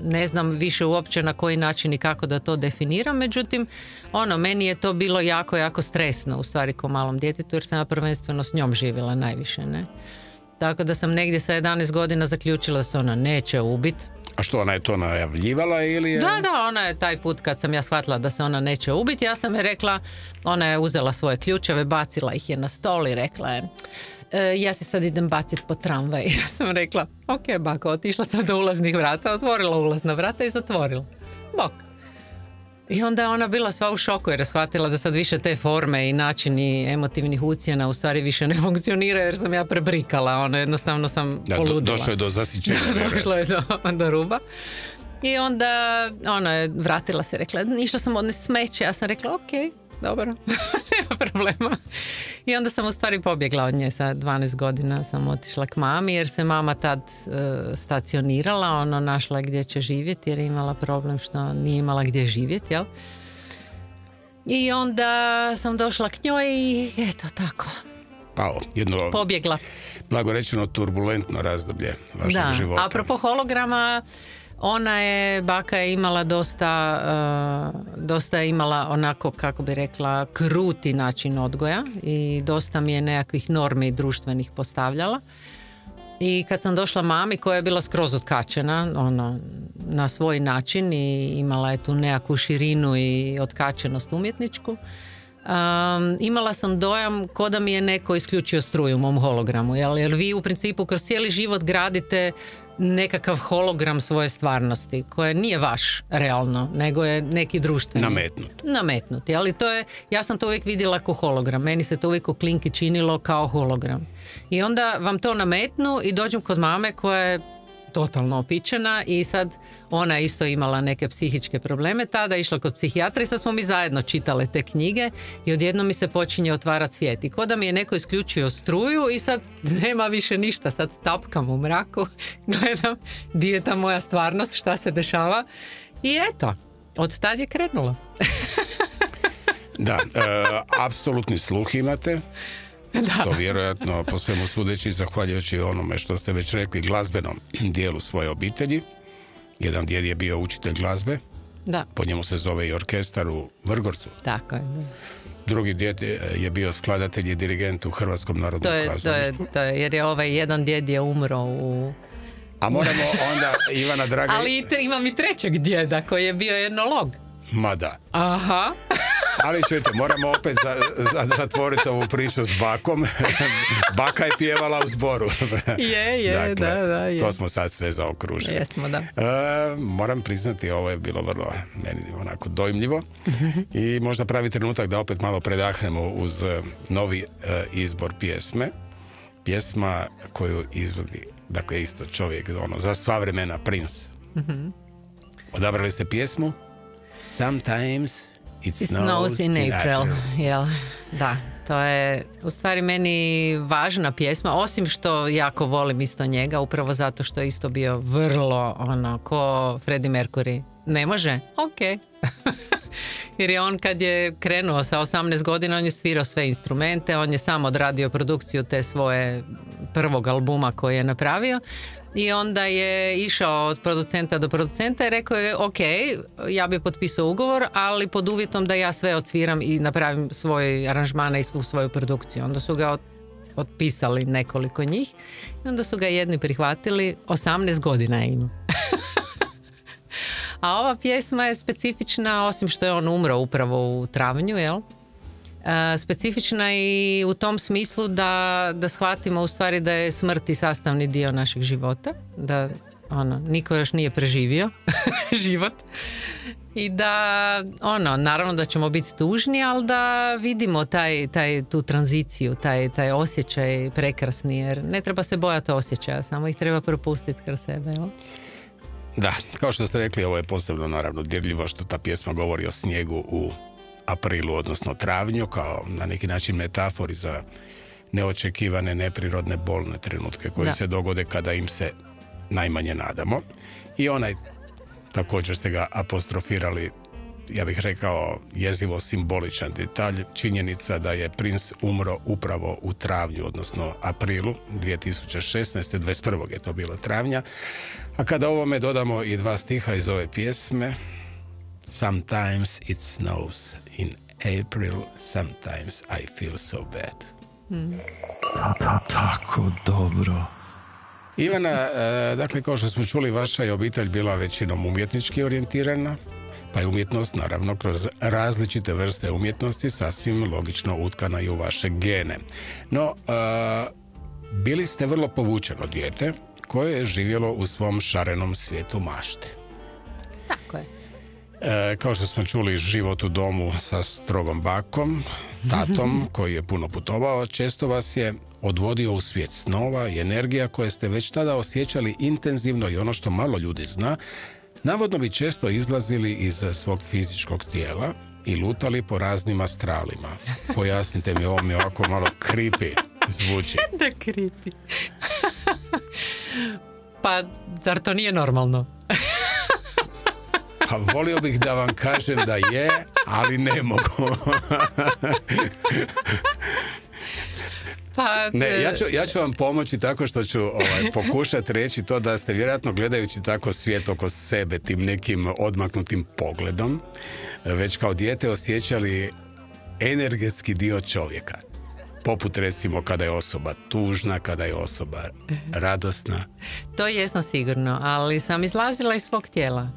ne znam više uopće na koji način i kako da to definiram, međutim, meni je to bilo jako, jako stresno, u stvari, ko malom djetetu, jer sam ja prvenstveno s njom živjela najviše, ne? Tako da sam negdje sa 11 godina zaključila da se ona neće ubiti. A što, ona je to najavljivala ili je... Da, ona je taj put kad sam ja shvatila da se ona neće ubiti, ja sam je rekla, ona je uzela svoje ključeve, bacila ih je na stol i rekla je, ja se sad idem baciti po tramvaj. Ja sam rekla, ok, bako, otišla sam do ulaznih vrata, otvorila ulazna vrata i zatvorila. Bok. I onda je ona bila sva u šoku jer je shvatila da sad više te forme i načini emotivnih ucjena u stvari više ne funkcioniraju jer sam ja prebrikala. Jednostavno sam poludila. Došlo je do zasićenja. Došlo je do ruba. I onda ona je vratila se, rekla, išla sam odnesti smeće. Ja sam rekla, ok, dobro, nema problema. I onda sam u stvari pobjegla od nje sa 12 godina, sam otišla k mami jer se mama tad stacionirala, našla gdje će živjeti jer je imala problem što nije imala gdje živjeti, jel? I onda sam došla k njoj i eto tako. jedno pobjegla. Blago rečeno turbulentno razdoblje vašeg života. Apropo holograma, baka je imala dosta je imala onako, kako bi rekla, kruti način odgoja i dosta mi je nekakvih normi društvenih postavljala. I kad sam došla mami koja je bila skroz otkačena na svoj način i imala je tu nekakvu širinu i otkačenost umjetničku, imala sam dojam ko da mi je neko isključio struju u mom hologramu, jer vi u principu kroz cijeli život gradite nekakav hologram svoje stvarnosti koje nije vaš realno, nego je neki društveni nametnuti, ali ja sam to uvijek vidjela kao hologram, meni se to uvijek u klinki činilo kao hologram i onda vam to nametnu i dođem kod mame koja je totalno opičena i sad ona je isto imala neke psihičke probleme, tada je išla kod psihijatra i sad smo mi zajedno čitale te knjige i odjednom mi se počinje otvarati svijet i ko da mi je neko isključio struju i sad nema više ništa, sad tapkam u mraku, gledam di je ta moja stvarnost, šta se dešava i eto, od tad je krenulo. Da, apsolutni sluh imate. Da. To vjerojatno po svemu sudeći zahvaljujući onome što ste već rekli glazbenom dijelu svoje obitelji. Jedan djed je bio učitelj glazbe, da. Po njemu se zove i orkestar u Vrgorcu. Tako je. Drugi djed je bio skladatelj i dirigent u Hrvatskom narodnom kazalištu. To je, jer je jedan djed je umro u... A moramo onda Ivana draga... Ali imam i trećeg djeda koji je bio etnolog. Ma da. Aha. Ali čujte, moramo opet zatvoriti ovu priču s bakom. Baka je pjevala u zboru. Dakle, da. To smo sad sve zaokružili. Jesmo, da. Moram priznati, ovo je bilo vrlo meni onako dojmljivo. I možda pravi trenutak da opet malo predahnemo uz novi izbor pjesme. Pjesma koju izvodi, dakle isto čovjek, za sva vremena Prince. Odabrali ste pjesmu Sometimes It snows in April. Da, to je u stvari meni važna pjesma, osim što jako volim isto njega, upravo zato što je isto bio vrlo ko Freddie Mercury. Ne može? Ok. Jer je on kad je krenuo sa 18 godina, on je svirao sve instrumente, on je sam odradio produkciju te svoje prvog albuma koji je napravio. I onda je išao od producenta do producenta i rekao je ok, ja bi potpisao ugovor, ali pod uvjetom da ja sve odsviram i napravim svoje aranžmane i svu svoju produkciju. Onda su ga otpisali nekoliko njih i onda su ga jedni prihvatili, 18 godina ima. A ova pjesma je specifična, osim što je on umro upravo u travnju, specifična i u tom smislu da shvatimo u stvari da je smrt i sastavni dio našeg života, da niko još nije preživio život i da naravno da ćemo biti tužni, ali da vidimo tu tranziciju, taj osjećaj prekrasni, jer ne treba se bojati osjećaja, samo ih treba propustiti kroz sebe, jel? Da, kao što ste rekli, ovo je posebno naravno dirljivo što ta pjesma govori o snijegu u aprilu, odnosno travnju, kao na neki način metafori za neočekivane, neprirodne, bolne trenutke koji se dogode kada im se najmanje nadamo. I onaj, također ste ga apostrofirali, ja bih rekao jezivo simboličan detalj, činjenica da je Prince umro upravo u travnju, odnosno aprilu 2016. 21. je to bilo travnja. A kada ovome dodamo i 2 stiha iz ove pjesme, Sometimes it snows in April, sometimes I feel so bad. Tako dobro. Ivana, dakle, kao što smo čuli, vaša je obitelj bila većinom umjetnički orijentirana, pa je umjetnost, naravno, kroz različite vrste umjetnosti sasvim logično utkana i u vaše gene. No, bili ste vrlo povučeno dijete koje je živjelo u svom šarenom svijetu mašte. Tako je. Kao što smo čuli, život u domu sa strogom bakom, tatom koji je puno putovao, često vas je odvodio u svijet snova i energija koje ste već tada osjećali intenzivno i ono što malo ljudi zna, navodno bi često izlazili iz svog fizičkog tijela i lutali po raznim astralima. Pojasnite mi, ovo mi ovako malo creepy zvuči. Da, creepy. Pa, zar to nije normalno? Pa volio bih da vam kažem da je, ali ne mogu. Pa, ne, ja ću vam pomoći tako što ću pokušati reći to da ste vjerojatno gledajući tako svijet oko sebe tim nekim odmaknutim pogledom već kao dijete osjećali energetski dio čovjeka. Poput recimo kada je osoba tužna, kada je osoba radosna. To jesam sigurno, ali sam izlazila iz svog tijela.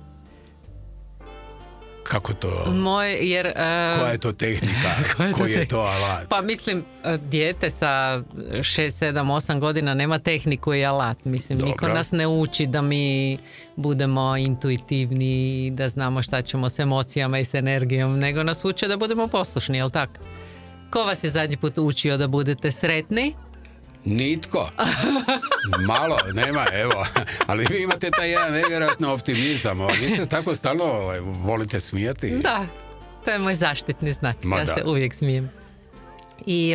Kako to? Koja je to tehnika? Koji je to alat? Pa mislim, dijete sa 6, 7, 8 godina nema tehniku i alat. Mislim, dobro. Niko nas ne uči da mi budemo intuitivni, da znamo šta ćemo s emocijama i s energijom, nego nas uče da budemo poslušni, jel tako? Ko vas je zadnji put učio da budete sretni? Nitko. Malo, nema, evo. Ali vi imate taj jedan nevjerojatno optimizam. Vi se tako stalno volite smijati. Da, to je moj zaštitni znak. Se uvijek smijem. I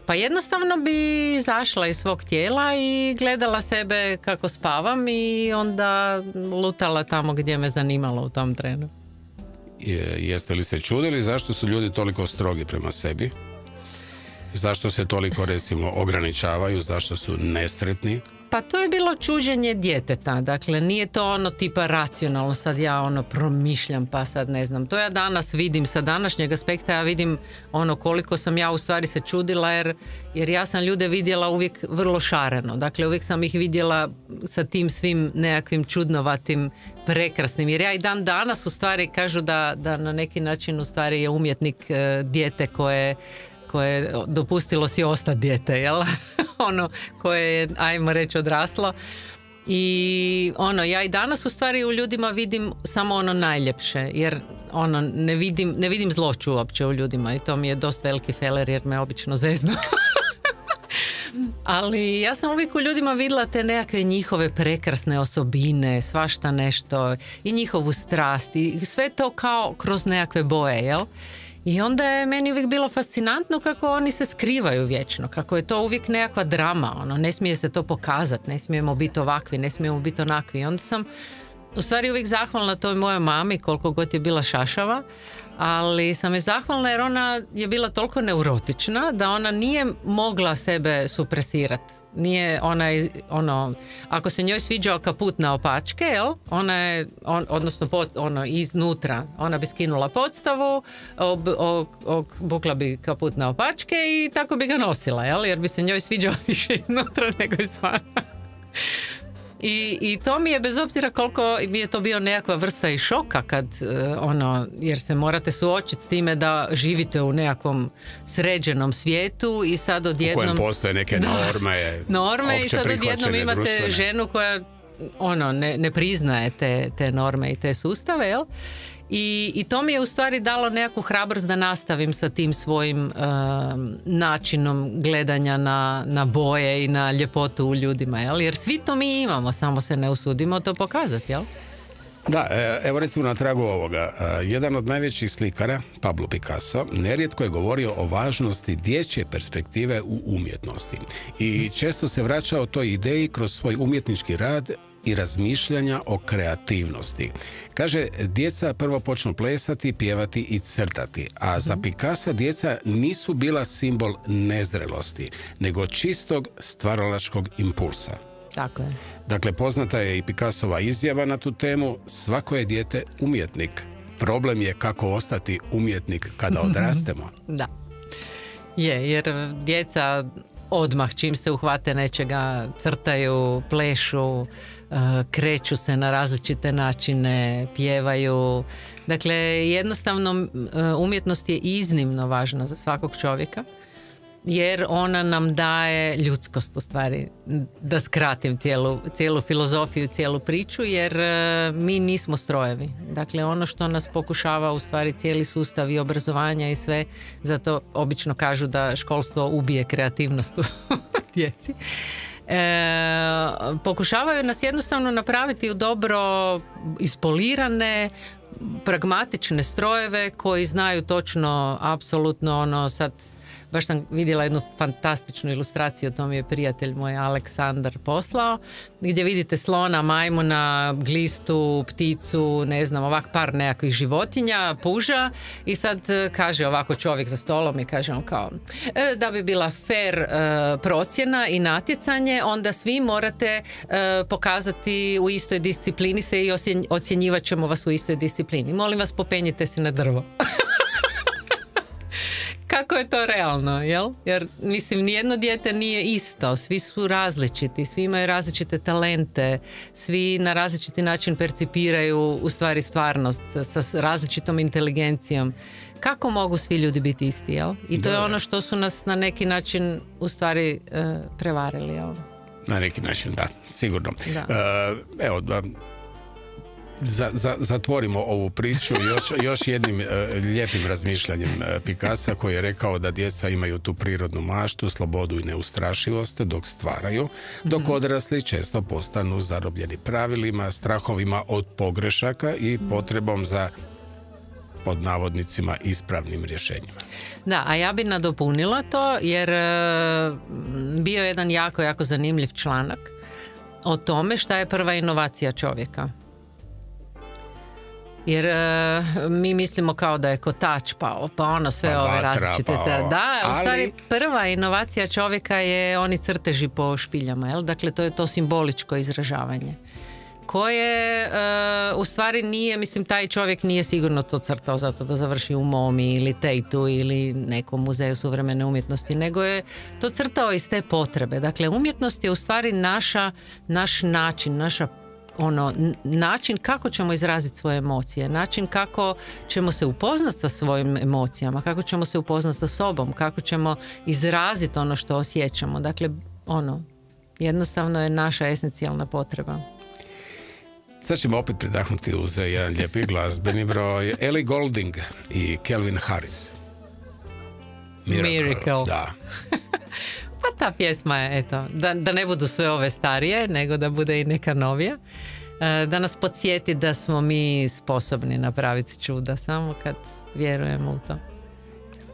pa jednostavno bi izašla iz svog tijela i gledala sebe kako spavam i onda lutala tamo gdje me zanimalo u tom trenu. Jeste li se čudili zašto su ljudi toliko strogi prema sebi? Zašto se toliko recimo ograničavaju? Zašto su nesretni? Pa to je bilo čuđenje djeteta. Dakle, nije to ono tipa racionalno, sad ja promišljam pa sad ne znam. To ja danas vidim sa današnjeg aspekta, ja vidim koliko sam ja u stvari se čudila jer ja sam ljude vidjela uvijek vrlo šareno. Dakle, uvijek sam ih vidjela sa tim svim nekakvim čudnovatim, prekrasnim. Jer ja i dan danas u stvari kažu da na neki način u stvari je umjetnik dijete koje dopustilo si ostati dijete, jel? Koje je, ajmo reći, odraslo. I ja i danas u stvari u ljudima vidim samo najljepše, jer ne vidim zloću uopće u ljudima i to mi je dosta veliki feler jer me obično zeznu. Ali ja sam uvijek u ljudima vidjela te nekakve njihove prekrasne osobine, svašta nešto i njihovu strast i sve to kao kroz nekakve boje, jel? I onda je meni uvijek bilo fascinantno kako oni se skrivaju vječno, kako je to uvijek nekakva drama, ne smije se to pokazati, ne smijemo biti ovakvi, ne smijemo biti onakvi. I onda sam u stvari uvijek zahvalna toj mojoj mami koliko god je bila šašava, ali sam je zahvalna jer ona je bila toliko neurotična da ona nije mogla sebe supresirati. Nije ako se njoj sviđao kaput na opačke, jel? Ona je, iznutra, ona bi skinula podstavu, obukla bi kaput na opačke i tako bi ga nosila, jel? Jer bi se njoj sviđao više iznutra nego izvana. I to mi je, bez obzira koliko mi je to bio nekakva vrsta i šoka kad jer se morate suočiti s time da živite u nekakvom sređenom svijetu i sad odjednom... U kojem postoje neke norme i sad odjednom imate društvene. Ženu koja ne priznaje te norme i te sustave, jel? I to mi je u stvari dalo nekakvu hrabrost da nastavim sa tim svojim načinom gledanja na boje i na ljepotu u ljudima, jel? Jer svi to mi imamo, samo se ne usudimo to pokazati, jel? Da, evo recimo na tragu ovoga. Jedan od najvećih slikara, Pablo Picasso, nerijetko je govorio o važnosti dječje perspektive u umjetnosti. I često se vraćao toj ideji kroz svoj umjetnički rad i razmišljanja o kreativnosti. Kaže, djeca prvo počnu plesati, pjevati i crtati, a za Picassa djeca nisu bila simbol nezrelosti, nego čistog stvaralačkog impulsa. Tako je. Dakle, poznata je i Picassova izjava na tu temu: svako je dijete umjetnik. Problem je kako ostati umjetnik kada odrastemo. Da. Jer djeca odmah čim se uhvate nečega crtaju, plešu, kreću se na različite načine, pjevaju. Dakle, jednostavno umjetnost je iznimno važna za svakog čovjeka. Jer ona nam daje ljudskost, u stvari, da skratim cijelu filozofiju, cijelu priču, jer mi nismo strojevi. Dakle, ono što nas pokušava u stvari cijeli sustav i obrazovanja i sve, zato obično kažu da školstvo ubije kreativnost u djeci. Pokušavaju nas jednostavno napraviti u dobro ispolirane, pragmatične strojeve koji znaju točno, apsolutno sad baš sam vidjela jednu fantastičnu ilustraciju, to mi je prijatelj moj Aleksandar poslao, gdje vidite slona, majmuna, glistu, pticu, ne znam, ovak par nekakvih životinja, puža, i sad kaže ovako čovjek za stolom i kaže on kao, da bi bila fair procjena i natjecanje, onda svi morate pokazati u istoj disciplini se i ocjenjivat ćemo vas u istoj disciplini. Molim vas, popenjite se na drvo. Kako je to realno, jel? Jer, mislim, nijedno dijete nije isto, svi su različiti, svi imaju različite talente, svi na različiti način percipiraju u stvari stvarnost sa različitom inteligencijom. Kako mogu svi ljudi biti isti, jel? I to je ono što su nas na neki način u stvari prevarili, jel? Na neki način, da, sigurno. Da. Evo, zatvorimo ovu priču još jednim lijepim razmišljanjem Picassa, koji je rekao da djeca imaju tu prirodnu maštu, slobodu i neustrašivost dok stvaraju, dok odrasli često postanu zarobljeni pravilima, strahovima od pogrešaka i potrebom za, pod navodnicima, ispravnim rješenjima. Da, a ja bi nadopunila to jer bio je jedan jako zanimljiv članak o tome šta je prva inovacija čovjeka. Jer mi mislimo kao da je kotač pao, pa ono sve ove različite. Da, u stvari prva inovacija čovjeka je oni crteži po špiljama, jel? Dakle, to je to simboličko izražavanje. Koje u stvari nije, mislim, taj čovjek nije sigurno to crtao zato da završi u MoMI ili Tateu ili nekom muzeju suvremene umjetnosti, nego je to crtao iz te potrebe. Dakle, umjetnost je u stvari naš način, način kako ćemo izraziti svoje emocije, način kako ćemo se upoznati sa svojim emocijama, kako ćemo se upoznati sa sobom, kako ćemo izraziti ono što osjećamo. Dakle, jednostavno je naša esencijalna potreba. Sad ćemo opet predahnuti uz jedan lijepi glazbeni broj. Ellie Goulding i Calvin Harris. Miracle. Da. Pa ta pjesma je, eto, da ne budu sve ove starije, nego da bude i neka novija. Da nas podsjeti da smo mi sposobni napraviti čuda, samo kad vjerujemo u to.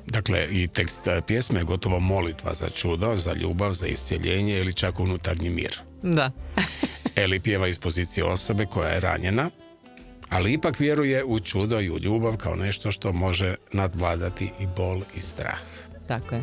Dakle, i tekst pjesme je gotovo molitva za čudo, za ljubav, za iscjeljenje ili čak unutarnji mir. Da. Ellie pjeva iz pozicije osobe koja je ranjena, ali ipak vjeruje u čudo i u ljubav kao nešto što može nadvladati i bol i strah. Tako je.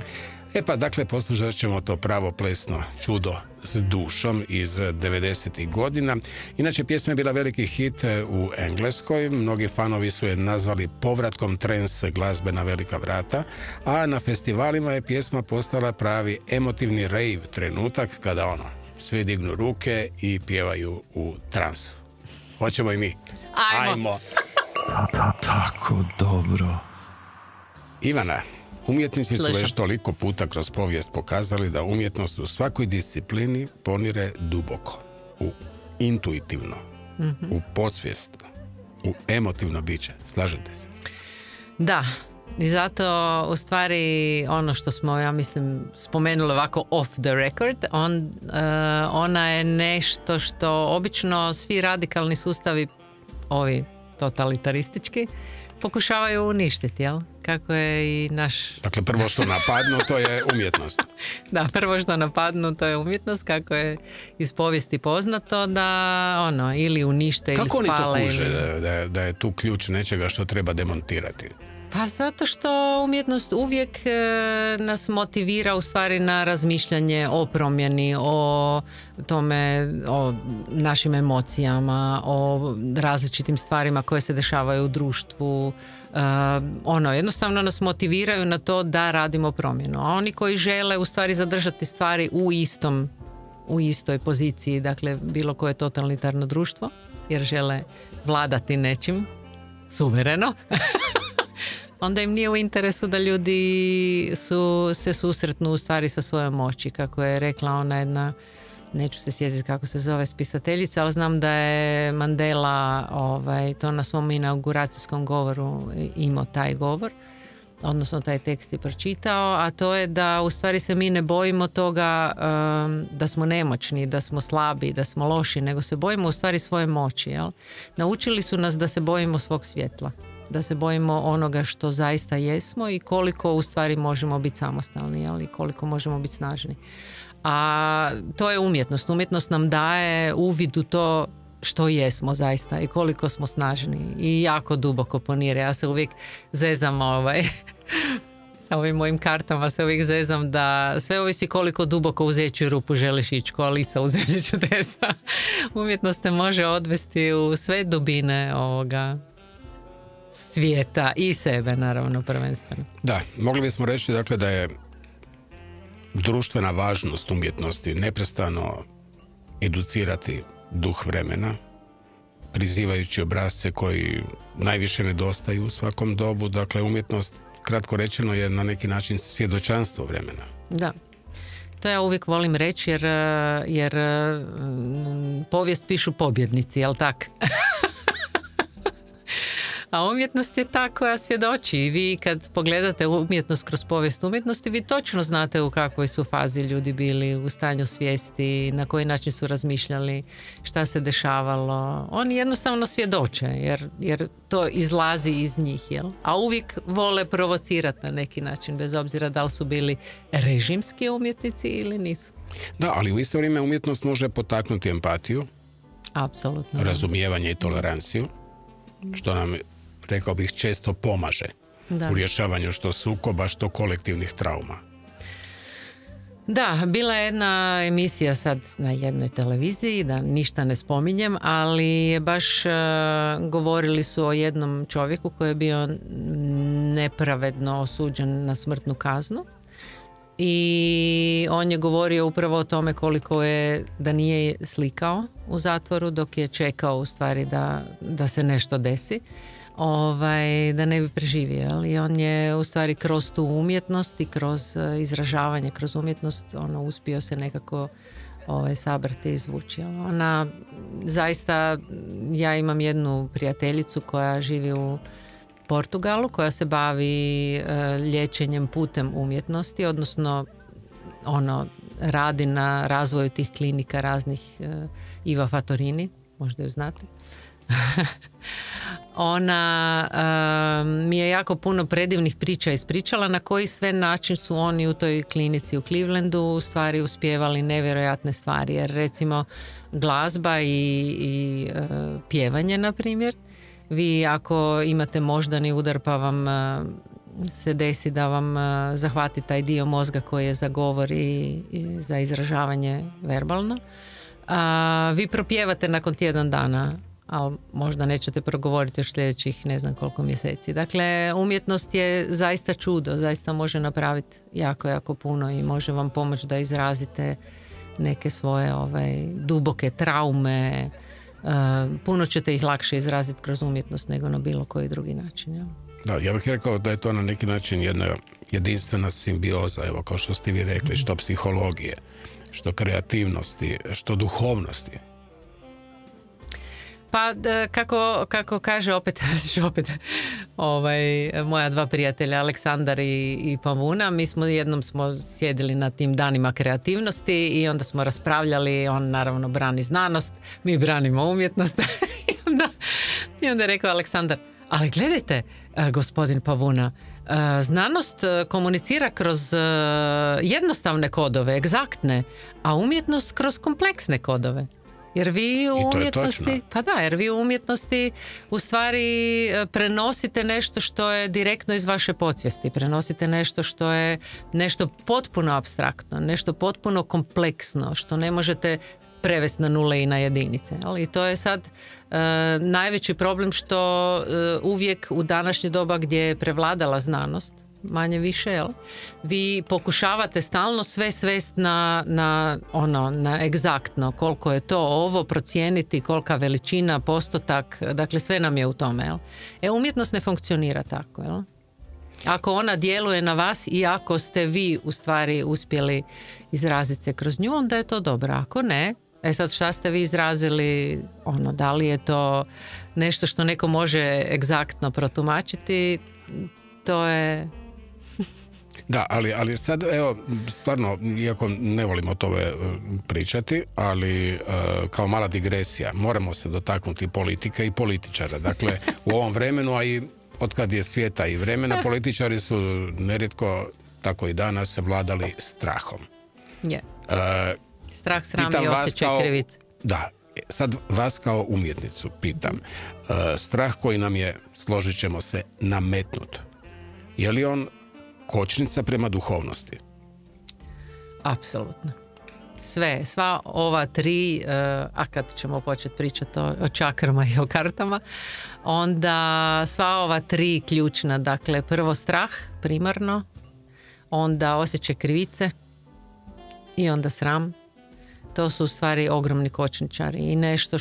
Pa, dakle, poslušat ćemo to pravo plesno čudo s dušom iz 90. godina. Inače, pjesma je bila veliki hit u Engleskoj. Mnogi fanovi su je nazvali povratkom trance glazbe na velika vrata, a na festivalima je pjesma postala pravi emotivni rave trenutak kada svi dignu ruke i pjevaju u transu. Hoćemo i mi. Ajmo. Tako dobro. Ivana, umjetnici su već toliko puta kroz povijest pokazali da umjetnost u svakoj disciplini ponire duboko, u intuitivno, u podsvjesno, u emotivno biće. Slažete se? Da. I zato u stvari ono što smo, ja mislim, spomenuli ovako off the record, ona je nešto što obično svi radikalni sustavi, ovi totalitaristički, pokušavaju uništiti, jel? Kako je i naš... Dakle, prvo što napadnu, to je umjetnost. Da, prvo što napadnu, to je umjetnost, kako je iz povijesti poznato, da ili unište ili spale. Kako oni to kuže, da je tu ključ nečega što treba demontirati? Pa zato što umjetnost uvijek nas motivira u stvari na razmišljanje o promjeni, o tome, o našim emocijama, o različitim stvarima koje se dešavaju u društvu. Jednostavno nas motiviraju na to da radimo promjenu. A oni koji žele u stvari zadržati stvari u istoj poziciji, dakle bilo koje totalitarno društvo, jer žele vladati nečim suvereno, onda im nije u interesu da ljudi se susretnu u stvari sa svojom moći. Kako je rekla ona jedna, neću se sjetiti kako se zove spisateljica, ali znam da je Mandela to na svom inauguracijskom govoru imao taj govor, odnosno taj tekst je pročitao, a to je da u stvari se mi ne bojimo toga da smo nemoćni, da smo slabi, da smo loši, nego se bojimo u stvari svoje moći. Jel? Naučili su nas da se bojimo svog svjetla. Da se bojimo onoga što zaista jesmo i koliko u stvari možemo biti samostalni, ali koliko možemo biti snažni. A to je umjetnost. Umjetnost nam daje uvid u to što jesmo zaista i koliko smo snažni i jako duboko ponire. Ja se uvijek zezam sa ovim mojim kartama se uvijek zezam da sve ovisi koliko duboko u zečju rupu želiš ići, ko Alisa u zemlji čudesa. Umjetnost te može odvesti u sve dubine ovoga svijeta i sebe, naravno, prvenstveno. Da, mogli bismo reći dakle da je društvena važnost umjetnosti neprestano educirati duh vremena, prizivajući obrasce koji najviše nedostaju u svakom dobu. Dakle, umjetnost, kratko rečeno, je na neki način svjedočanstvo vremena. Da. To ja uvijek volim reći jer povijest pišu pobjednici, jel tak? A umjetnost je ta koja svjedoči i vi kad pogledate umjetnost kroz povijest umjetnosti, vi točno znate u kakvoj su fazi ljudi bili, u stanju svijesti, na koji način su razmišljali, šta se dešavalo. Oni jednostavno svjedoče jer to izlazi iz njih, jel? A uvijek vole provocirati na neki način, bez obzira da li su bili režimski umjetnici ili nisu. Da, ali u isto vrijeme umjetnost može potaknuti empatiju, apsolutno, razumijevanje i toleranciju, što nam, rekao bih, često pomaže u rješavanju što sukoba, što kolektivnih trauma. Da, bila je jedna emisija sad na jednoj televiziji, da ništa ne spominjem, ali baš govorili su o jednom čovjeku koji je bio nepravedno osuđen na smrtnu kaznu i on je govorio upravo o tome koliko je, da nije slikao u zatvoru dok je čekao u stvari da se nešto desi, da ne bi preživio. I on je u stvari kroz tu umjetnost i kroz izražavanje, kroz umjetnost uspio se nekako sabrati i izvući. Ona zaista, ja imam jednu prijateljicu koja živi u Portugalu, koja se bavi liječenjem putem umjetnosti, odnosno radi na razvoju tih klinika raznih, Iva Fatorini, možda ju znate. Ona mi je jako puno predivnih priča ispričala na koji sve način su oni u toj klinici u Clevelandu u stvari uspijevali nevjerojatne stvari, jer recimo glazba i pjevanje, na primjer, vi ako imate moždani udar pa vam se desi da vam zahvati taj dio mozga koji je za govor i za izražavanje verbalno, vi propjevate nakon tjedan dana, ali možda nećete progovoriti još sljedećih ne znam koliko mjeseci. Dakle, umjetnost je zaista čudo, zaista može napraviti jako, jako puno i može vam pomoći da izrazite neke svoje duboke traume. Puno ćete ih lakše izraziti kroz umjetnost nego na bilo koji drugi način. Ja? Da, ja bih rekao da je to na neki način jedna jedinstvena simbioza, evo kao što ste vi rekli, što psihologije, što kreativnosti, što duhovnosti. Pa kako kaže opet moja dva prijatelja Aleksandar i Pavuna, mi jednom smo sjedili na tim danima kreativnosti i onda smo raspravljali, on naravno brani znanost, mi branimo umjetnost i onda je rekao Aleksandar, ali gledajte, gospodin Pavuna, znanost komunicira kroz jednostavne kodove, egzaktne, a umjetnost kroz kompleksne kodove. Jer vi u umjetnosti, jer vi u umjetnosti u stvari prenosite nešto što je direktno iz vaše podsvijesti, prenosite nešto što je nešto potpuno apstraktno, nešto potpuno kompleksno, što ne možete prevesti na nule i na jedinice. Ali to je sad najveći problem što uvijek u današnje doba gdje je prevladala znanost, manje više, jel? Vi pokušavate stalno sve svest na egzaktno koliko je to ovo, procijeniti kolika veličina, postotak, dakle sve nam je u tome, jel? Umjetnost ne funkcionira tako, jel? Ako ona djeluje na vas i ako ste vi u stvari uspjeli izraziti se kroz nju, onda je to dobro. Ako ne, sad šta ste vi izrazili, da li je to nešto što neko može egzaktno protumačiti, to je... Da, ali sad, evo, stvarno, iako ne volimo o tome pričati, ali kao mala digresija, moramo se dotaknuti politike i političara. Dakle, u ovom vremenu, a i otkad je svijeta i vremena, političari su nerijetko, tako i danas, vladali strahom. Je. Strah, sram i osjećaj krivice. Da, sad vas kao umjetnicu pitam. Strah koji nam je, složit ćemo se, nametnut. Je li on kočnica prema duhovnosti? Apsolutno. Sva ova tri, a kad ćemo početi pričati o čakrama i o kartama, onda sva ova tri ključna, dakle prvo strah primarno, onda osjećaj krivice i onda sram. To su u stvari ogromni kočničari i nešto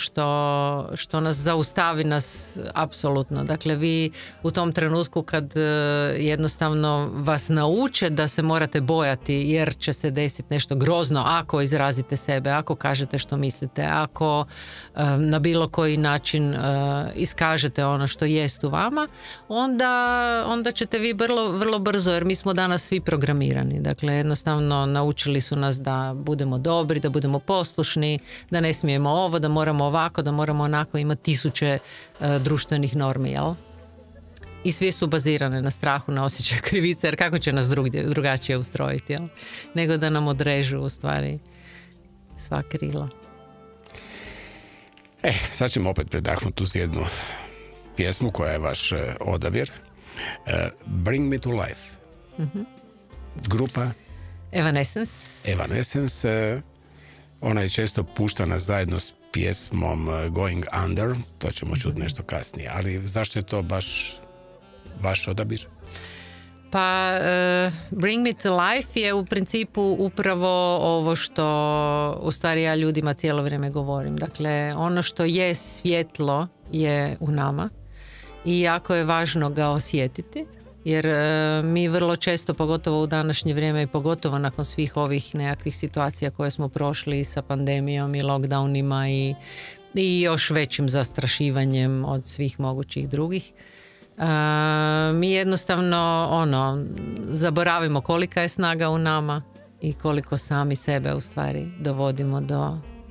što nas zaustavi nas apsolutno. Dakle, vi u tom trenutku kad jednostavno vas nauče da se morate bojati jer će se desiti nešto grozno ako izrazite sebe, ako kažete što mislite, ako na bilo način iskažete ono što jest u vama, onda ćete vi vrlo brzo, jer mi smo danas svi programirani. Dakle, jednostavno naučili su nas da budemo dobri, da budemo poslušni, da ne smijemo ovo, da moramo ovako, da moramo onako, ima tisuće društvenih normi, jel? I svi su bazirane na strahu, na osjećaju krivice, jer kako će nas drugačije ustrojiti, jel? Nego da nam odrežu u stvari sva krila. Sad ćemo opet predahnuti uz jednu pjesmu koja je vaš odabir. Bring Me to Life. Grupa Evanescence. Ona je često puštana zajedno s pjesmom Going Under, to ćemo čuti nešto kasnije, ali zašto je to baš vaš odabir? Pa Bring Me to Life je u principu upravo ovo što u stvari ja ljudima cijelo vrijeme govorim. Dakle, ono što je svjetlo je u nama i jako je važno ga osjetiti. Jer mi vrlo često, pogotovo u današnje vrijeme i pogotovo nakon svih ovih nekakvih situacija koje smo prošli sa pandemijom i lockdownima i još većim zastrašivanjem od svih mogućih drugih, mi jednostavno zaboravimo kolika je snaga u nama i koliko sami sebe u stvari dovodimo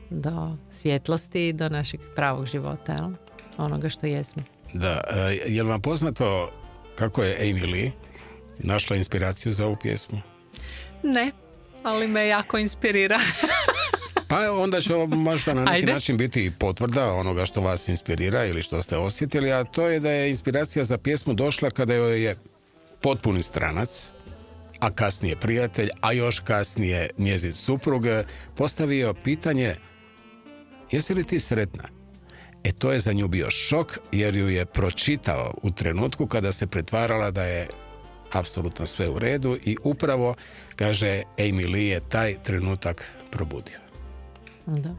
do svjetlosti i do našeg pravog života, jel? Onoga što jesmo. Da, je li vam poznato kako je Amy Lee našla inspiraciju za ovu pjesmu? Ne, ali me jako inspirira. Pa onda će ovo možda na neki način biti potvrda onoga što vas inspirira ili što ste osjetili, a to je da je inspiracija za pjesmu došla kada joj je potpuni stranac, a kasnije prijatelj, a još kasnije njezin suprug, postavio pitanje: jesi li ti sretna? To je za nju bio šok, jer ju je pročitao u trenutku kada se pretvarala da je apsolutno sve u redu i upravo, kaže, Amy Lee je taj trenutak probudio. Da.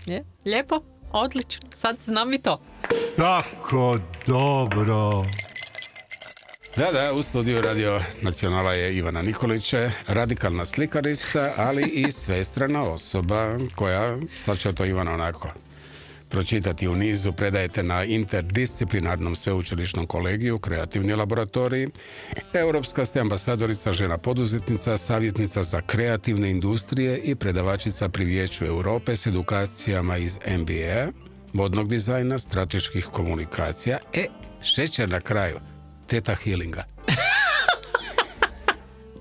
Je, lijepo, odlično, sad znam i to. Tako dobro. Da, u studiju Radio Nacionala je Ivana Nikolić, radikalna slikarica, ali i svestrana osoba koja, sad će to Ivana onako pročitati u nizu, predajete na interdisciplinarnom sveučilišnom kolegiju, kreativni laboratoriji. Europska ste ambasadorica žena poduzetnica, savjetnica za kreativne industrije i predavačica pri Vijeću Europe s edukacijama iz MBA, modnog dizajna, strateških komunikacija, šećer na kraju, teta healinga.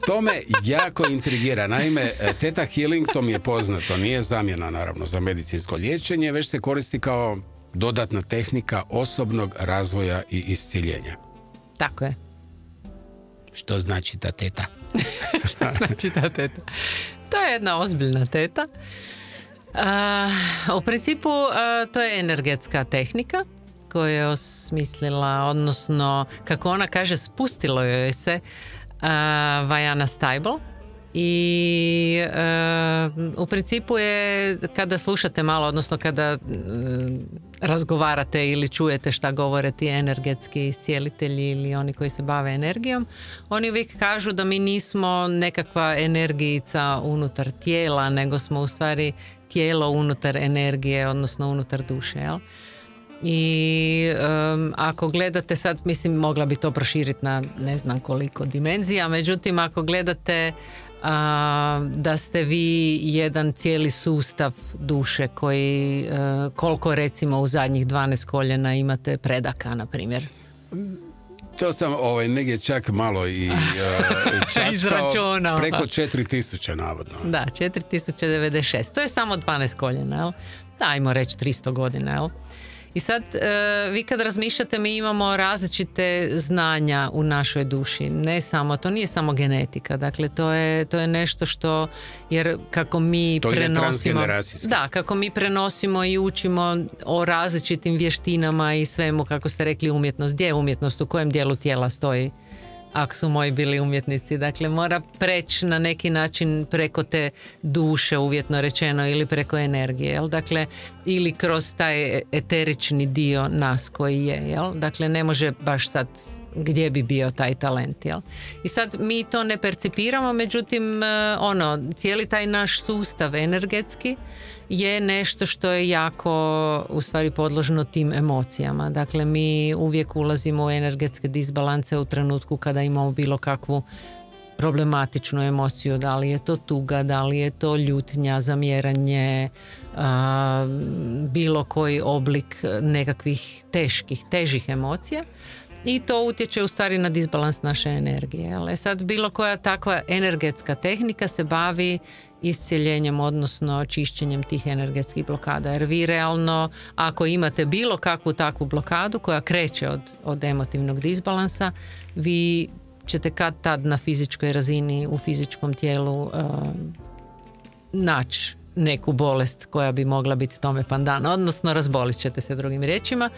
To me jako intrigira. Naime, teta healing, to mi je poznato, nije zamjena naravno za medicinsko liječenje, već se koristi kao dodatna tehnika osobnog razvoja i isciljenja. Tako je. Što znači ta teta? Što znači ta teta? To je jedna ozbiljna teta. U principu to je energetska tehnika koju je osmislila, odnosno, kako ona kaže, spustilo joj se Vajana Stajbl i u principu je, kada slušate malo, odnosno kada razgovarate ili čujete šta govore ti energetski iscijelitelji ili oni koji se bave energijom, oni uvijek kažu da mi nismo nekakva energijica unutar tijela, nego smo u stvari tijelo unutar energije, odnosno unutar duše, jel? I ako gledate sad, mislim, mogla bi to proširiti na ne znam koliko dimenzija, međutim ako gledate da ste vi jedan cijeli sustav duše koji koliko recimo u zadnjih 12 koljena imate predaka, na primjer? To sam negdje čak malo i čačkao, izračunao. Preko 4000 navodno. Da, 4096. To je samo 12 koljena, jel? Dajmo reći 300 godina, jel? I sad, vi kad razmišljate, mi imamo različite znanja u našoj duši. Ne samo, to nije samo genetika. Dakle, to je nešto što, jer kako mi to prenosimo... To je transgeneracijski. Da, kako mi prenosimo i učimo o različitim vještinama i svemu, kako ste rekli, umjetnost. Gdje je umjetnost? U kojem dijelu tijela stoji? Ako su moji bili umjetnici. Dakle, mora preći na neki način preko te duše, uvjetno rečeno, ili preko energije, jel? Dakle, ili kroz taj eterični dio nas koji je, jel? Dakle, ne može baš sad gdje bi bio taj talent, jel? I sad mi to ne percipiramo, međutim, cijeli taj naš sustav energetski je nešto što je jako u stvari podložno tim emocijama. Dakle, mi uvijek ulazimo u energetske disbalance u trenutku kada imamo bilo kakvu problematičnu emociju, da li je to tuga, da li je to ljutnja, zamjeranje, bilo koji oblik nekakvih težih emocija. I to utječe u stvari na disbalans naše energije. Ali sad bilo koja takva energetska tehnika se bavi iscjeljenjem, odnosno čišćenjem tih energetskih blokada. Jer vi realno, ako imate bilo kakvu takvu blokadu koja kreće od emotivnog disbalansa, vi ćete kad tad na fizičkoj razini, u fizičkom tijelu naći neku bolest koja bi mogla biti tome pandan, odnosno razbolit ćete se, drugim riječima,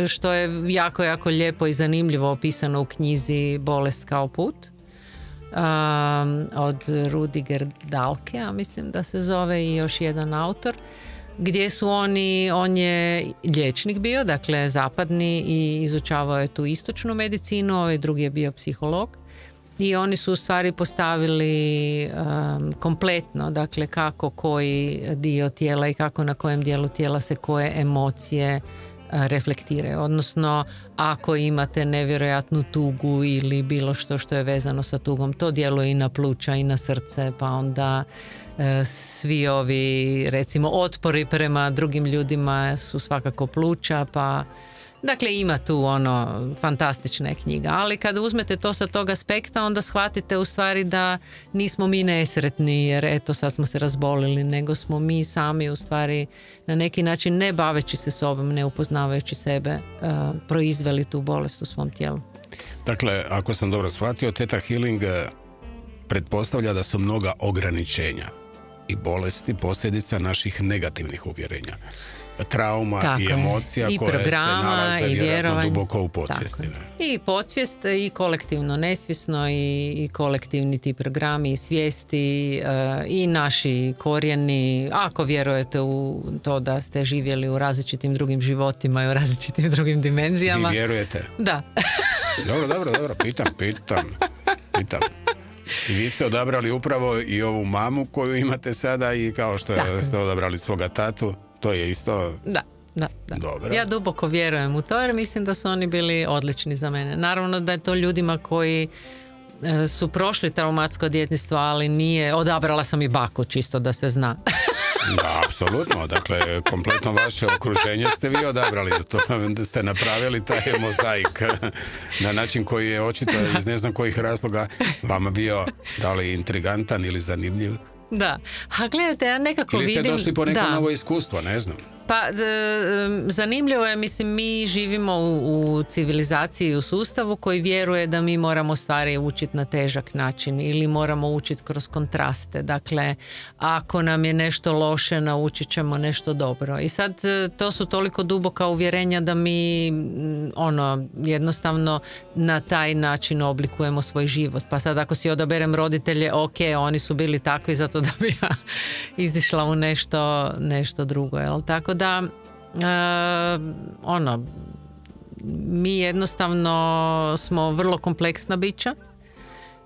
što je jako, jako lijepo i zanimljivo opisano u knjizi Bolest kao put od Rudiger Dahlke, a mislim da se zove, i još jedan autor, gdje su on je liječnik bio, dakle zapadni, i izučavao je tu istočnu medicinu, ovaj drugi je bio psiholog. I oni su u stvari postavili kompletno, dakle kako koji dio tijela i kako na kojem dijelu tijela se koje emocije reflektiraju. Odnosno, ako imate nevjerojatnu tugu ili bilo što je vezano sa tugom, to djeluje i na pluća i na srce, pa onda svi ovi, recimo, otpori prema drugim ljudima su svakako pluća, pa dakle ima tu fantastične knjiga, ali kada uzmete to sa tog aspekta, onda shvatite u stvari da nismo mi nesretni jer eto sad smo se razbolili, nego smo mi sami u stvari na neki način, ne baveći se sobom, ne upoznavajući sebe, proizveli tu bolest u svom tijelu. Dakle, ako sam dobro shvatio, Theta Healing pretpostavlja da su mnoga ograničenja i bolesti posljedica naših negativnih uvjerenja, trauma, tako i emocija i koje programa, se nalaze vjerojatno duboko u podsvijesti. I podsvijest i kolektivno nesvjesno i kolektivni ti programi i svijesti i naši korijeni. Ako vjerujete u to da ste živjeli u različitim drugim životima i u različitim drugim dimenzijama. Vi vjerujete? Da. Dobro, pitam. I vi ste odabrali upravo i ovu mamu koju imate sada i kao što ste odabrali svoga tatu. To je isto... Da. Dobro. Ja duboko vjerujem u to jer mislim da su oni bili odlični za mene. Naravno da je to ljudima koji su prošli traumatsko djetinjstvo, ali nije, odabrala sam i baku, čisto da se zna. Da, apsolutno. Dakle, kompletno vaše okruženje ste vi odabrali. To ste napravili taj mozaik na način koji je očito iz ne znam kojih razloga vama bio da li intrigantan ili zanimljiv. Da, a gledajte, ja nekako vidim... Ili ste došli po neko novo iskustvo, ne znam. Pa zanimljivo je, mislim, mi živimo u civilizaciji i u sustavu koji vjeruje da mi moramo stvari učiti na težak način ili moramo učiti kroz kontraste. Dakle, ako nam je nešto loše, naučit ćemo nešto dobro. I sad to su toliko duboka uvjerenja da mi jednostavno na taj način oblikujemo svoj život. Pa sad ako si odaberem roditelje, ok, oni su bili takvi zato da bi ja izišla u nešto drugo, jel? Tako da mi jednostavno smo vrlo kompleksna bića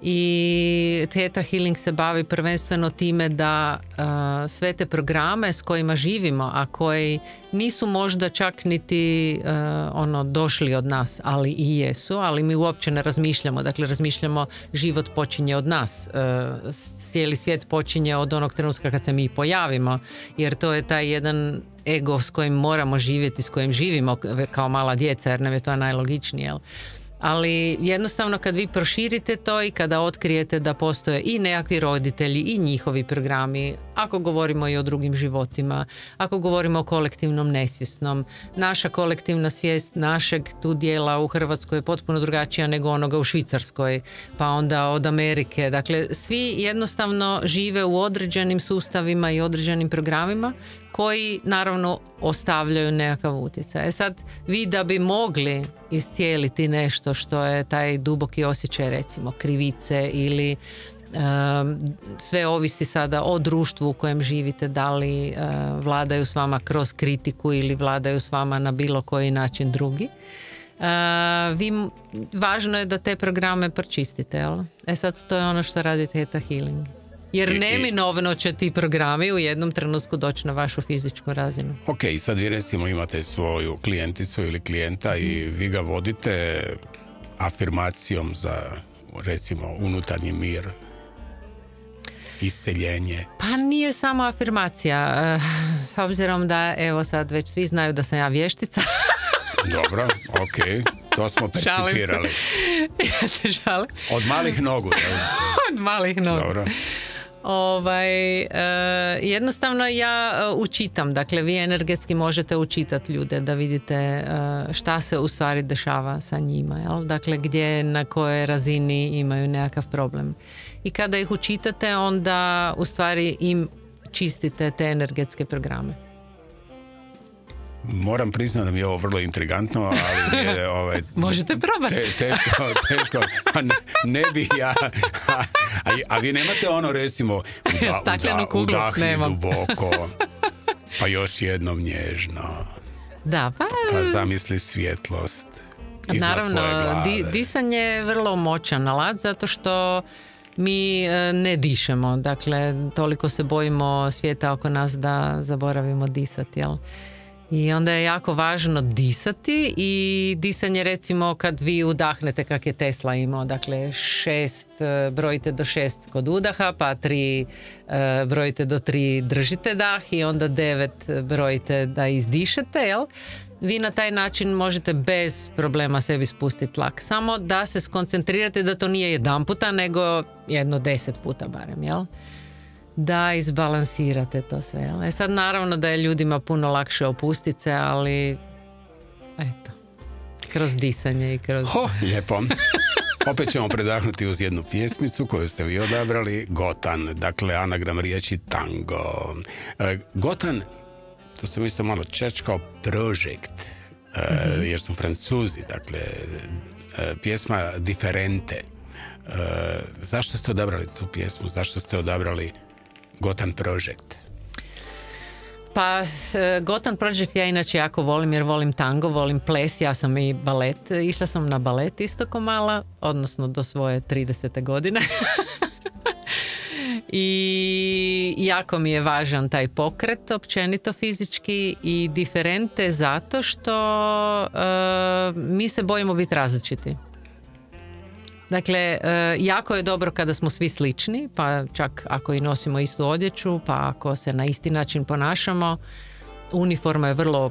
i Theta Healing se bavi prvenstveno time da sve te programe s kojima živimo, a koji nisu možda čak niti došli od nas, ali i jesu, ali mi uopće ne razmišljamo. Dakle, razmišljamo, život počinje od nas, cijeli svijet počinje od onog trenutka kad se mi pojavimo, jer to je taj jedan ego s kojim moramo živjeti, s kojim živimo kao mala djeca, jer nam je to najlogičnije, jel? Ali jednostavno kad vi proširite to i kada otkrijete da postoje i nekakvi roditelji i njihovi programi, ako govorimo i o drugim životima, ako govorimo o kolektivnom nesvjesnom, naša kolektivna svijest našeg tu dijela u Hrvatskoj je potpuno drugačija nego onoga u Švicarskoj, pa onda od Amerike. Dakle, svi jednostavno žive u određenim sustavima i određenim programima koji naravno ostavljaju nekakav utjecaj. Sad, vi da bi mogli iscijeliti nešto što je taj duboki osjećaj, recimo krivice ili sve ovisi sada o društvu u kojem živite, da li vladaju s vama kroz kritiku ili vladaju s vama na bilo koji način drugi. Važno je da te programe pročistite, jel? Sad to je ono što radi Theta Healing. Jer neminovno će ti programi u jednom trenutku doći na vašu fizičku razinu. Ok, sad vi recimo imate svoju klijenticu ili klijenta i vi ga vodite afirmacijom za recimo unutarnji mir, isceljenje. Pa nije samo afirmacija. S obzirom da, evo sad već svi znaju da sam ja vještica. Dobro, ok, to smo percipirali. Ja se šalim. Od malih nogu. Od malih nogu. Dobro. Jednostavno ja učitam, dakle vi energetski možete učitati ljude da vidite šta se u stvari dešava sa njima, jel? Dakle gdje, na kojoj razini imaju nekakav problem. I kada ih učitate, onda u stvari im čistite te energetske programe. Moram priznati da mi je ovo vrlo intrigantno, ali je možete probati. Teško. Ne bi ja. A vi nemate ono recimo udahni duboko, pa još jednom nježno. Da, pa zamisli svjetlost iznad naravno, svoje glave. disanje je vrlo moćan alat zato što mi ne dišemo. Dakle, toliko se bojimo svijeta oko nas da zaboravimo disati, jel? I onda je jako važno disati i disanje recimo kad vi udahnete kak je Tesla imao, dakle 6 brojite do 6 kod udaha, pa 3 brojite do 3 držite dah i onda 9 brojite da izdišete, jel? Vi na taj način možete bez problema sebi spustiti tlak, samo da se skoncentrirate da to nije jedan puta nego 10 puta barem, jel? Da izbalansirate to sve. Sad naravno da je ljudima puno lakše opustiti se, ali eto, kroz disanje i kroz... Lijepo. Opet ćemo predahnuti uz jednu pjesmicu koju ste vi odabrali, Gotan, dakle anagram riječi tango. Gotan, to sam isto malo čečkao, projekt, jer su Francuzi, dakle pjesma Diferente. Zašto ste odabrali tu pjesmu? Zašto ste odabrali Gotan Project? Pa Gotan Project ja inače jako volim jer volim tango, volim ples, ja sam i balet. Išla sam na balet isto ko mala, odnosno do svoje 30. godine. I jako mi je važan taj pokret općenito fizički i Diferente zato što mi se bojimo biti različiti. Dakle, jako je dobro kada smo svi slični, pa čak ako i nosimo istu odjeću, pa ako se na isti način ponašamo. Uniforma je vrlo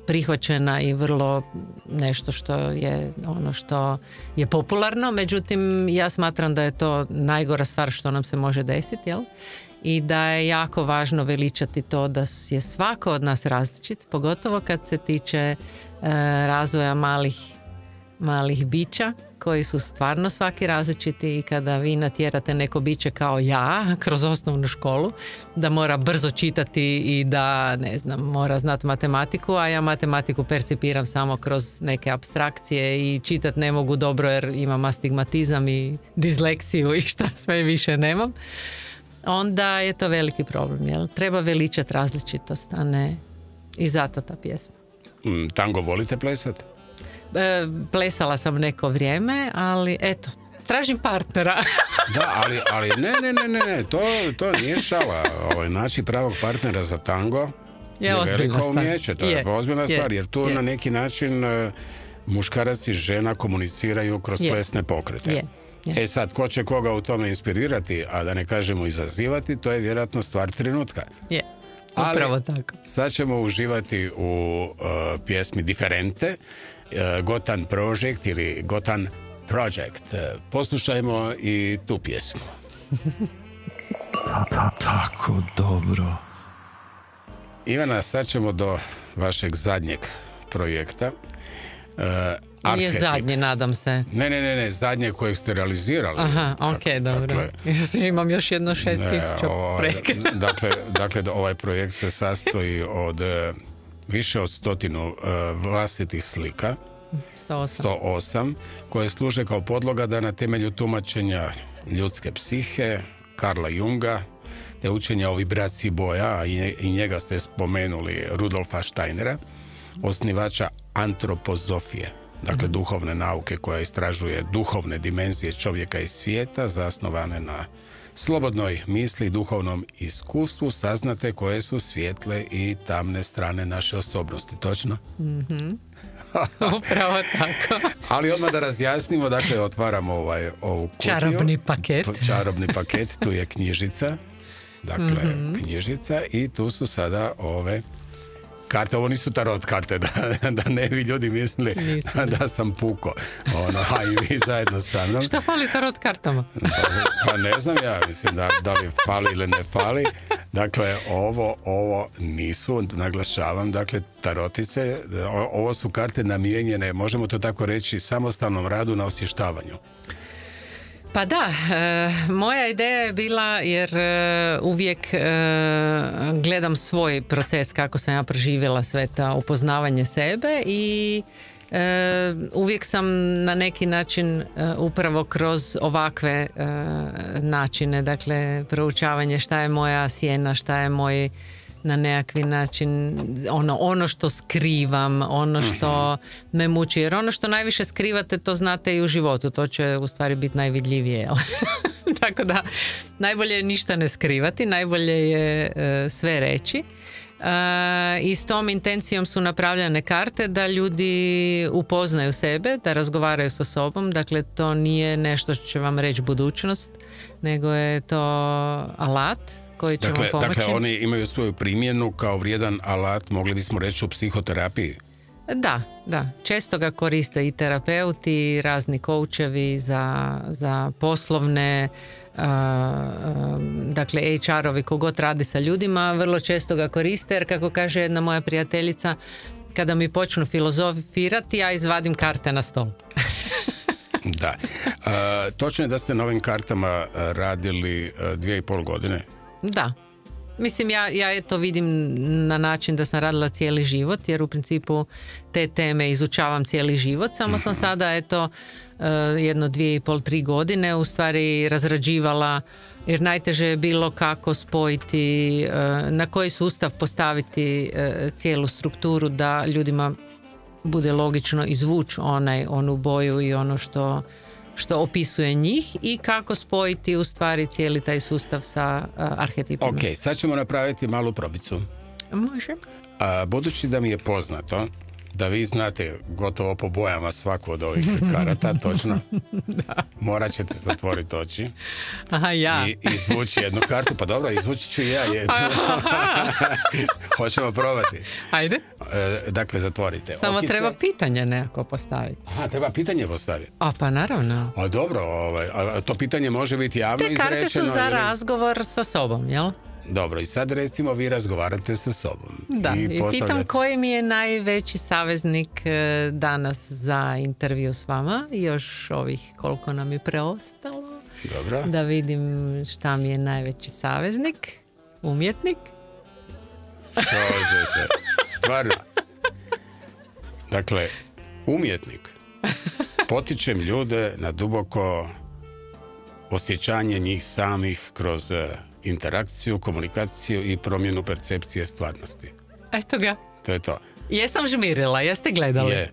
prihvaćena i vrlo nešto što je ono što je popularno, međutim ja smatram da je to najgora stvar što nam se može desiti, jel? I da je jako važno veličati to da je svako od nas različit, pogotovo kad se tiče razvoja malih bića koji su stvarno svaki različiti i kada vi natjerate neko biće kao ja kroz osnovnu školu da mora brzo čitati i da mora znati matematiku, a ja matematiku percipiram samo kroz neke apstrakcije i čitati ne mogu dobro jer imam astigmatizam i disleksiju i šta sve više nemam, onda je to veliki problem, jel? Treba veličati različitost, a ne i zato ta pjesma. Tango volite plesati? Plesala sam neko vrijeme, ali eto, tražim partnera. Da, ali ne, to nije šala. Naći pravog partnera za tango je veliko umjeće, to je ozbiljna stvar, jer tu na neki način muškarac i žena komuniciraju kroz plesne pokrete. Sad, ko će koga u tome inspirirati, a da ne kažemo izazivati, to je vjerojatno stvar trenutka. Upravo tako. Sad ćemo uživati u pjesmi Diferente, Gotan Project ili Gotan Project. Poslušajmo i tu pjesmu. Tako dobro. Ivana, sad ćemo do vašeg zadnjeg projekta. Nije zadnji, nadam se. Ne, zadnje kojeg ste realizirali. Aha, ok, dobro. Imam još jedno 6.000 projekta. Dakle, ovaj projekt se sastoji od više od 100 vlastitih slika. 108, koje služe kao podloga da na temelju tumačenja ljudske psihe, Karla Junga, te učenja o vibraciji boja, a i njega ste spomenuli, Rudolfa Steinera, osnivača antropozofije, dakle duhovne nauke koja istražuje duhovne dimenzije čovjeka i svijeta, zasnovane na slobodnoj misli i duhovnom iskustvu, saznate koje su svijetle i tamne strane naše osobnosti. Točno? Upravo tako. Ali odmah da razjasnimo, dakle, otvaramo ovu kutiju. Čarobni paket, tu je knjižica. Dakle, knjižica i tu su sada ove karte. Ovo nisu tarot karte, da ne bi ljudi mislili da sam puko. A i vi zajedno sa mnom. Šta fali tarot kartama? Pa ne znam ja, mislim da li fali ili ne fali. Dakle, ovo nisu, naglašavam, dakle, tarotice, ovo su karte namijenjene, možemo to tako reći, samostalnom radu na osvještavanju. Pa da, moja ideja je bila, jer uvijek gledam svoj proces kako sam ja proživjela sve ta upoznavanje sebe i uvijek sam na neki način upravo kroz ovakve načine, dakle proučavanje šta je moja sjena, šta je moj na nekakvi način ono što skrivam, ono što me muči, jer ono što najviše skrivate to znate i u životu, to će u stvari biti najvidljivije, jel? Tako da najbolje je ništa ne skrivati, najbolje je sve reći. I s tom intencijom su napravljene karte da ljudi upoznaju sebe, da razgovaraju sa sobom, dakle to nije nešto što će vam reći budućnost, nego je to alat koji će vam pomoći. Dakle, oni imaju svoju primjenu kao vrijedan alat, mogli bismo reći, u psihoterapiji? Da. Često ga koriste i terapeuti, razni koučevi za poslovne, dakle HR-ovi, kogod radi sa ljudima, vrlo često ga koriste, jer kako kaže jedna moja prijateljica, kada mi počnu filozofirati, ja izvadim karte na stol. Da. Točno je da ste na ovim kartama radili 2,5 godine? Da. Mislim, ja to vidim na način da sam radila cijeli život, jer u principu te teme izučavam cijeli život, samo sam sada jedno 2,5-3 godine u stvari razrađivala, jer najteže je bilo kako spojiti, na koji sustav postaviti cijelu strukturu da ljudima bude logično izvući onu boju i ono što opisuje njih i kako spojiti u stvari cijeli taj sustav sa arhetipima. Ok, sad ćemo napraviti malu probicu. Može. Budući da mi je poznato da vi znate gotovo po bojama svaku od ovih karata, točno? Da. Morat ćete zatvoriti oči. Aha, ja. I izvući jednu kartu. Pa dobro, izvući ću i ja jednu. Hoćemo probati. Ajde. Dakle, zatvorite. Samo okice. treba pitanje nekako postaviti. Aha, treba pitanje postaviti. Pa naravno. A dobro, to pitanje može biti javno izrečeno. Te karte su za razgovor sa sobom, jel? Dobro, i sad recimo vi razgovarate sa sobom. Da, i pitam koji mi je najveći saveznik danas za intervju s vama, još ovih koliko nam je preostalo. Dobro. Da vidim šta mi je najveći saveznik, umjetnik. Čovječe se, stvarno. Dakle, umjetnik. Potičem ljude na duboko osjećanje njih samih kroz interakciju, komunikaciju i promjenu percepcije stvarnosti. Eto ga. To je to. Jesam žmirila, jeste gledali? Je.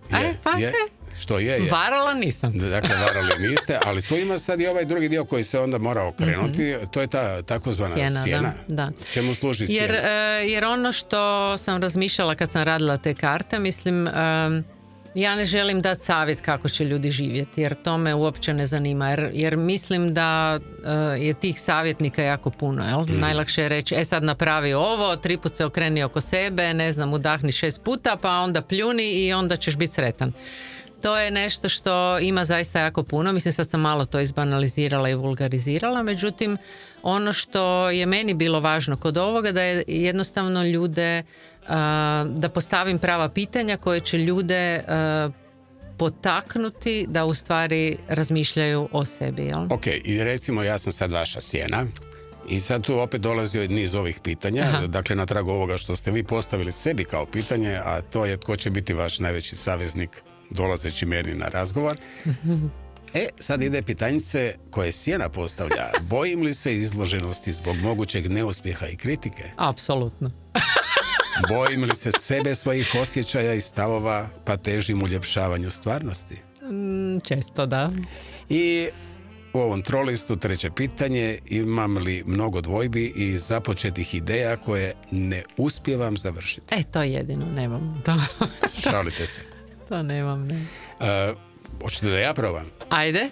Što je. Varala nisam. Dakle, varali niste, ali tu ima sad i ovaj drugi dio koji se onda mora okrenuti, to je ta takozvana sjena. Da. Čemu služi sjena? Jer ono što sam razmišljala kad sam radila te karte, mislim, Ja ne želim dati savjet kako će ljudi živjeti, jer to me uopće ne zanima, jer mislim da je tih savjetnika jako puno, jel? Najlakše je reći, sad napravi ovo, 3 put se okreni oko sebe, ne znam, udahni 6 puta, pa onda pljuni i onda ćeš biti sretan. To je nešto što ima zaista jako puno, mislim sad sam malo to izbanalizirala i vulgarizirala, međutim ono što je meni bilo važno kod ovoga da je jednostavno ljude, da postavim prava pitanja koje će ljude potaknuti da u stvari razmišljaju o sebi. Jel? Ok, i recimo ja sam sad vaša sjena i sad tu opet dolazio niz ovih pitanja, dakle na tragu ovoga što ste vi postavili sebi kao pitanje, a to je tko će biti vaš najveći saveznik dolazeći meni na razgovor. Sad ide pitanjice koje sjena postavlja. Bojim li se izloženosti zbog mogućeg neuspjeha i kritike? Apsolutno. Bojim li se sebe, svojih osjećaja i stavova, pa težim uljepšavanju stvarnosti? Često, da. I u ovom trolistu treće pitanje, imam li mnogo dvojbi i započetih ideja koje ne uspijevam završiti? To jedino nemam. Šalite se. To nemam, ne. Hoćete da ja probam? Ajde,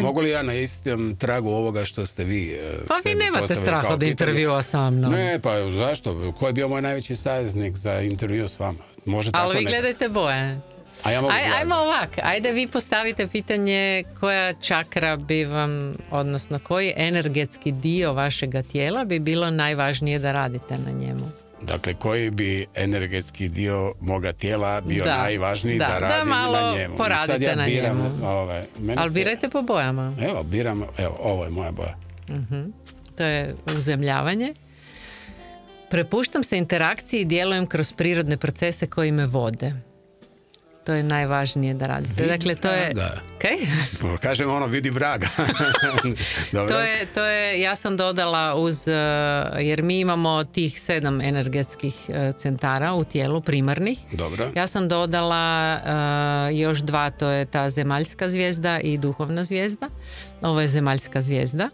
mogu li ja na istom tragu ovoga što ste vi pa vi nemate strah od intervjua sa mnom. Ne, pa zašto? Ko je bio moj najveći saveznik za intervju s vama? Može tako ali vi gledajte boje. A ja mogu ajmo ovak, ajde vi postavite pitanje koja čakra bi vam, odnosno koji energetski dio vašega tijela bi bilo najvažnije da radite na njemu. Dakle, koji bi energetski dio moga tijela bio najvažniji da radim na njemu. Poradite na njemu. Ali birajte po bojama. Evo, biram, ovo je moja boja. To je uzemljavanje. Prepuštam se interakciji i djelujem kroz prirodne procese koji me vode. To je najvažnije da radite. Dakle, to je... Okay? Kažem vidi vraga. to je, ja sam dodala uz, jer mi imamo tih 7 energetskih centara u tijelu, primarnih. Dobro. Ja sam dodala još 2, to je ta zemaljska zvijezda i duhovna zvijezda. Ovo je zemaljska zvijezda.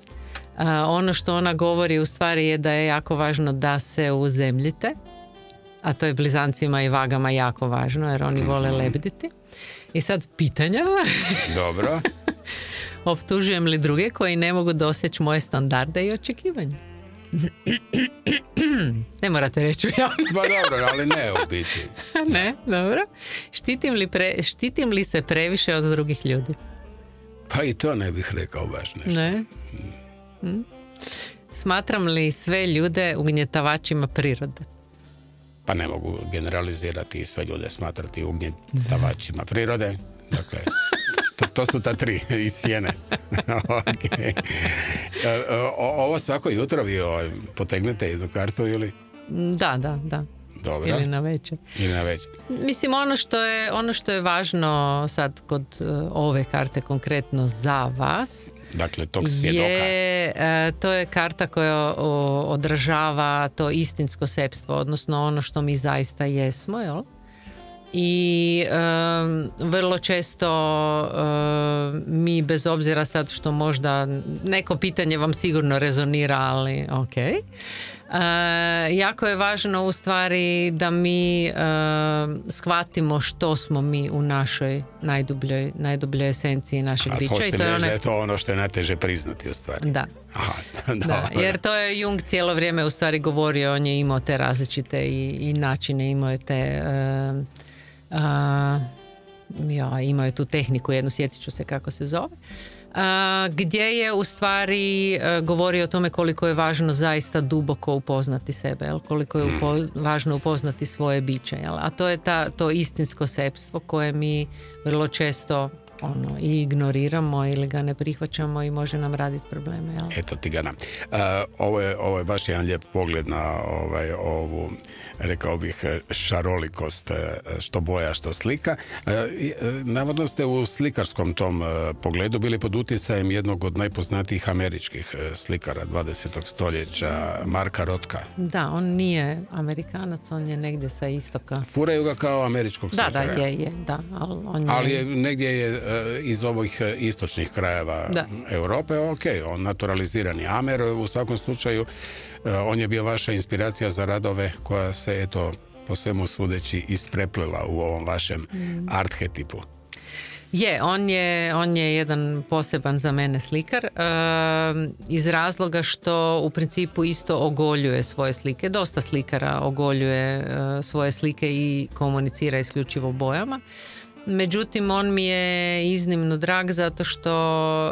Ono što ona govori u stvari je da je jako važno da se uzemljite. A to je blizancima i vagama jako važno, jer oni vole lebditi. I sad pitanja. Dobro. Optužujem li druge koji ne mogu doseći moje standarde i očekivanja? Ne morate reći u javnosti. Pa dobro, ali ne u biti. Ne, dobro. Štitim li se previše od drugih ljudi? Pa i to ne bih rekao baš nešto. Ne. Smatram li sve ljude ugnjetavačima prirode? Pa ne mogu generalizirati i sve ljude smatrati ugnjetavačima prirode. Dakle, to su ta 3 iz sjene. Okay. Ovo svako jutro vi potegnete jednu kartu ili? Da. Dobro. Ili na večer. Mislim, ono što je važno sad kod ove karte konkretno za vas, dakle, tog svjedoka. To je karta koja odražava to istinsko sepstvo, odnosno ono što mi zaista jesmo, jel? I vrlo često mi, bez obzira sad što možda neko pitanje vam sigurno rezonira, ali ok. Jako je važno u stvari da mi shvatimo što smo mi u našoj najdubljoj esenciji našeg bića. Hoćete reći da je to ono što je najteže priznati u stvari? Da. Da, jer to je Jung cijelo vrijeme u stvari govorio, on je imao te različite i načine, imao je te imao je tu tehniku, jednu sjetit ću se kako se zove, gdje je u stvari govorio o tome koliko je važno zaista duboko upoznati sebe, jel? Koliko je važno upoznati svoje biće, jel? A to je to istinsko sepstvo koje mi vrlo često i ignoriramo ili ga ne prihvaćamo i može nam raditi probleme. Jel? Eto ti ga nam. Ovo je baš jedan lijep pogled na ovu, rekao bih, šarolikost, što boja, što slika. Navodno ste u slikarskom tom pogledu bili pod utjecajem jednog od najpoznatijih američkih slikara 20. stoljeća, Marka Rothka. Da, on nije Amerikanac, on je negdje sa istoka. Furaju ga kao američkog slikara. Da, ali je negdje je iz ovih istočnih krajeva Europe, on naturalizirani Amer, u svakom slučaju on je bio vaša inspiracija za radove koja se po svemu sudeći ispreplela u ovom vašem arhetipu. On je jedan poseban za mene slikar iz razloga što u principu isto ogoljuje svoje slike. Dosta slikara ogoljuje svoje slike i komunicira isključivo bojama. Međutim, on mi je iznimno drag zato što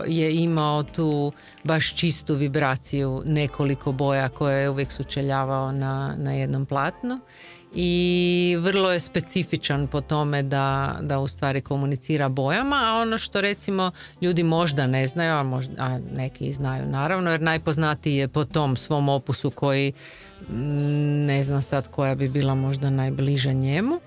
je imao tu baš čistu vibraciju nekoliko boja koje je uvijek sučeljavao na jednom platnu. I vrlo je specifičan po tome da u stvari komunicira bojama, a ono što recimo ljudi možda ne znaju, a neki znaju naravno, jer najpoznatiji je po tom svom opusu koji ne znam sad koja bi bila možda najbliža njemu.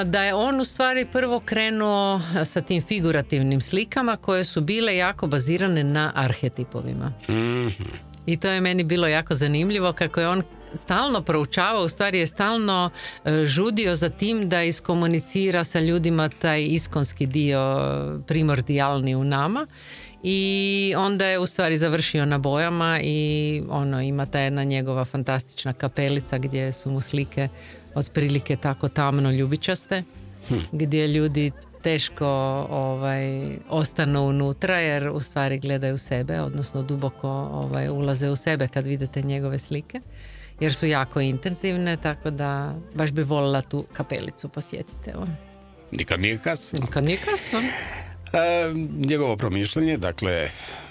Da je on u stvari prvo krenuo sa tim figurativnim slikama koje su bile jako bazirane na arhetipovima. I to je meni bilo jako zanimljivo kako je on stalno proučavao, u stvari je stalno žudio za tim da iskomunicira sa ljudima taj iskonski dio primordijalni u nama i onda je u stvari završio na bojama i ima ta jedna njegova fantastična kapelica gdje su mu slike otprilike tako tamno ljubičaste, gdje ljudi teško ostanu unutra jer u stvari gledaju sebe, odnosno duboko ulaze u sebe kad vidite njegove slike, jer su jako intenzivne, tako da baš bi volila tu kapelicu posjetiti. Nikad nije kasno. Nikad nije kasno. Njegovo promišljanje, dakle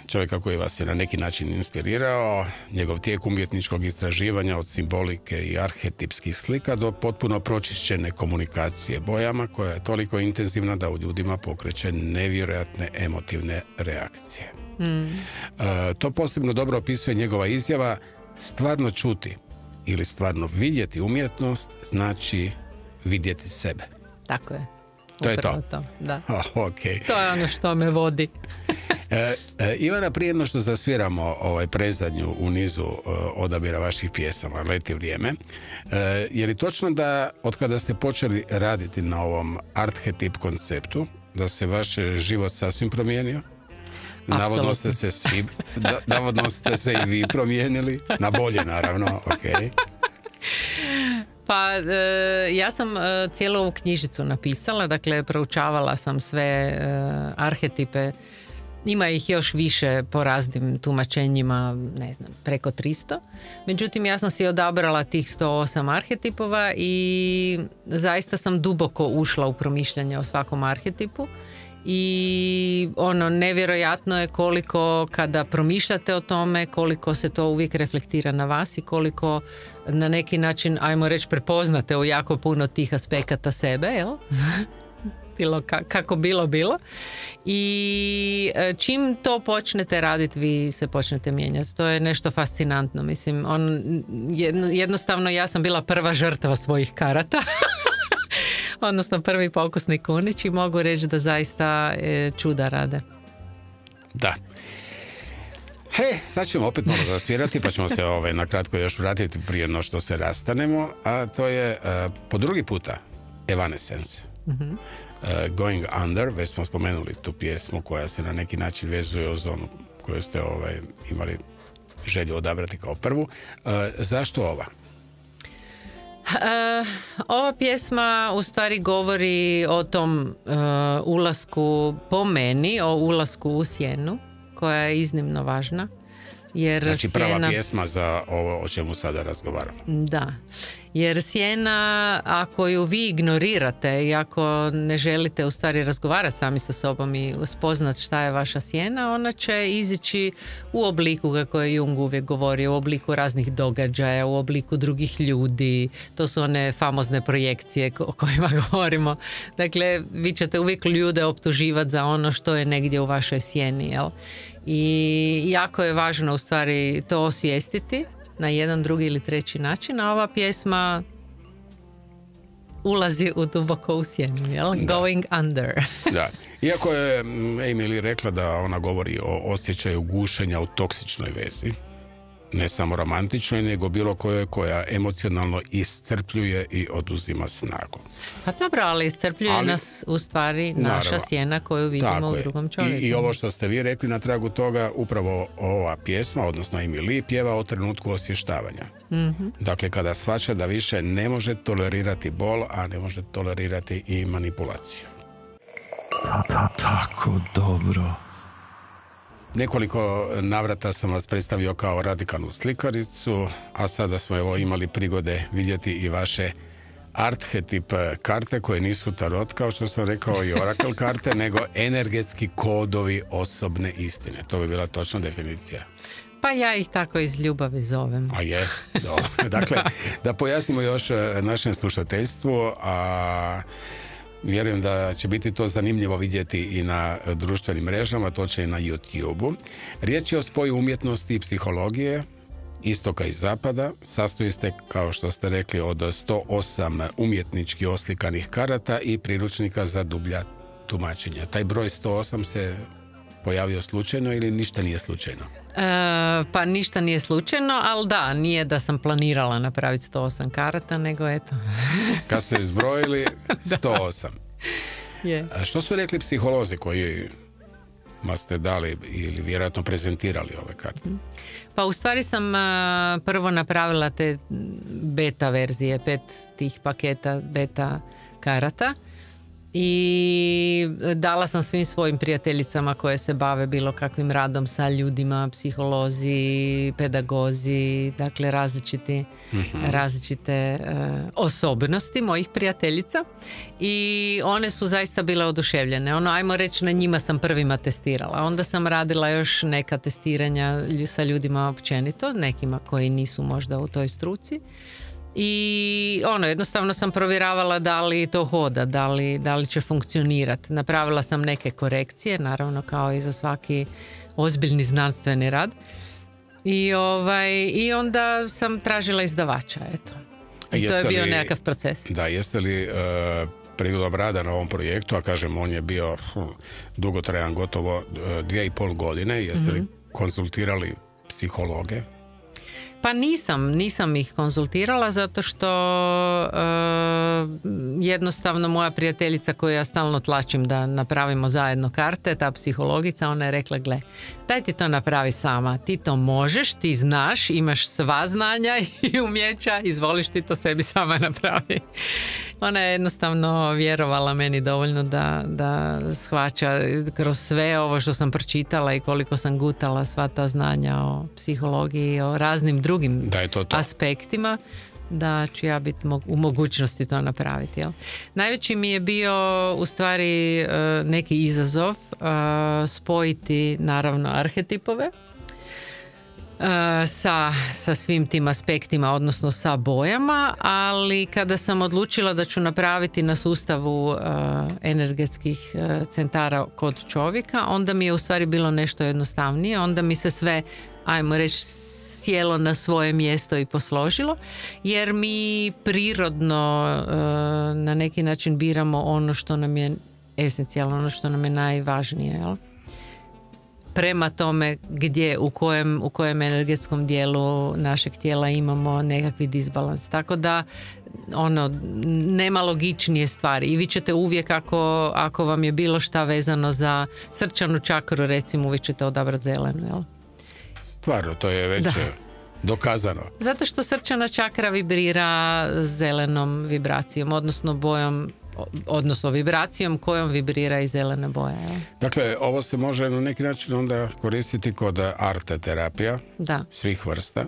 čovjeka koji vas je na neki način inspirirao, njegov tijek umjetničkog istraživanja od simbolike i arhetipskih slika do potpuno pročišćene komunikacije bojama koja je toliko intenzivna da u ljudima pokreće nevjerojatne emotivne reakcije. To posebno dobro opisuje njegova izjava: stvarno čuti ili stvarno vidjeti umjetnost znači vidjeti sebe. Tako je. To je to. Da. Okay. To je ono što me vodi. Ivana, prije jedno što zasviramo predzadnju u nizu odabira vaših pjesama Leti vrijeme, je li točno da od kada ste počeli raditi na ovom arhetip konceptu da se vaš život sasvim promijenio? Navodno ste se i vi promijenili, na bolje naravno, ok. Pa ja sam cijelu ovu knjižicu napisala, dakle proučavala sam sve arhetipe, ima ih još više po raznim tumačenjima, ne znam, preko 300. Međutim, ja sam si odabrala tih 108 arhetipova i zaista sam duboko ušla u promišljanje o svakom arhetipu. I nevjerojatno je koliko kada promišljate o tome, koliko se to uvijek reflektira na vas i koliko na neki način, ajmo reći, prepoznate u jako puno tih aspekata sebe, jel? Kako bilo. I čim to počnete raditi, vi se počnete mijenjati. To je nešto fascinantno. Mislim, jednostavno ja sam bila prva žrtva svojih karata. Odnosno prvi pokusni kunić i mogu reći da zaista čuda rade. Da. Sad ćemo opet malo zasvirati pa ćemo se na kratko još vratiti prije no što se rastanemo, a to je po drugi puta Evanescence. Going Under, već smo spomenuli tu pjesmu koja se na neki način vezuje uz onu koju ste imali želju odabrati kao prvu. Zašto ova? Ova pjesma u stvari govori o tom ulasku, po meni, o ulasku u sjenu, koja je iznimno važna. Jer znači prava pjesma za ovo o čemu sada razgovaramo. Da, jer sjena, ako ju vi ignorirate i ako ne želite u stvari razgovarati sami sa sobom i spoznati šta je vaša sjena, ona će izići u obliku, kako je Jung uvijek govorio, u obliku raznih događaja, u obliku drugih ljudi. To su one famozne projekcije o kojima govorimo. Dakle, vi ćete uvijek ljude optuživati za ono što je negdje u vašoj sjeni, jel? I jako je važno u stvari to osvijestiti na jedan, drugi ili treći način, a ova pjesma ulazi u duboko u sjenu, jel? Going Under. Da. Iako je Emily rekla da ona govori o osjećaju gušenja u toksičnoj vezi, Ne samo romantičnoj, nego bilo kojoj koja emocionalno iscrpljuje i oduzima snagu. Pa dobro, ali iscrpljuje nas u stvari naša sjena koju vidimo u drugom čovjeku. I ovo što ste vi rekli na tragu toga, upravo ova pjesma, odnosno Emily, pjeva o trenutku osvještavanja. Dakle, kada shvaća da više ne može tolerirati bol, a ne može tolerirati i manipulaciju. Tako dobro. Nekoliko navrata sam vas predstavio kao radikalnu slikaricu, a sada smo imali prigode vidjeti i vaše arhetip karte koje nisu tarot, kao što sam rekao, i orakel karte, nego energetski kodovi osobne istine. To bi bila točna definicija. Pa ja ih tako iz ljubavi zovem. A je, dobro. Dakle, da pojasnimo još našem slušateljstvu, a vjerujem da će biti to zanimljivo vidjeti i na društvenim mrežama, točnije na YouTube-u. Riječ je o spoju umjetnosti i psihologije, istoka i zapada. Sastoji se, kao što ste rekli, od 108 umjetnički oslikanih karata i priručnika za dublja tumačenja. Taj broj 108 se pojavio slučajno ili ništa nije slučajno? Pa ništa nije slučajno, ali da, nije da sam planirala napraviti 108 karata, nego eto. Kad ste zbrojili 108. Je. A što su rekli psiholozi koji ste dali ili vjerojatno prezentirali ove karte? Pa u stvari sam prvo napravila te beta verzije, 5 tih paketa beta karata. I dala sam svim svojim prijateljicama koje se bave bilo kakvim radom sa ljudima, psiholozi, pedagozi, dakle različite osobnosti mojih prijateljica, i one su zaista bile oduševljene. Ajmo reći, na njima sam prvima testirala. Onda sam radila još neka testiranja sa ljudima općenito, nekima koji nisu možda u toj struci. I jednostavno sam provjeravala da li to hoda, da li će funkcionirati. Napravila sam neke korekcije, naravno kao i za svaki ozbiljni znanstveni rad. I onda sam tražila izdavača, eto. I to je bio nekakav proces. Da, jeste li prigodom rada na ovom projektu, a kažem, on je bio dugotrajan, gotovo 2,5 godine, jeste li konzultirali psihologe? Pa nisam ih konzultirala, zato što jednostavno moja prijateljica koju ja stalno tlačim da napravimo zajedno karte, ta psihologica, ona je rekla: gle, daj ti to napravi sama, ti to možeš, ti znaš, imaš sva znanja i umjeća, izvoliš ti to sebi sama napravi. Ona je jednostavno vjerovala meni dovoljno da shvaća kroz sve ovo što sam pročitala i koliko sam gutala sva ta znanja o psihologiji, o raznim drugim aspektima, da ću ja biti u mogućnosti to napraviti. Jel? Najveći mi je bio u stvari neki izazov spojiti naravno arhetipove sa svim tim aspektima, odnosno sa bojama, ali kada sam odlučila da ću napraviti na sustavu energetskih centara kod čovjeka, onda mi je u stvari bilo nešto jednostavnije, onda mi se sve, ajmo reći, sjelo na svoje mjesto i posložilo, jer mi prirodno na neki način biramo ono što nam je esencijalno, ono što nam je najvažnije, jel? Prema tome gdje, u kojem energetskom dijelu našeg tijela imamo nekakvi disbalans. Tako da nema logičnije stvari i vi ćete uvijek, ako vam je bilo šta vezano za srčanu čakru, recimo, uvijek ćete odabrati zelenu, jel? Stvarno, to je već dokazano. Zato što srčana čakra vibrira zelenom vibracijom, odnosno bojom, odnosno vibracijom kojom vibrira i zelena boja. Je. Dakle, ovo se može na neki način onda koristiti kod arte terapija svih vrsta,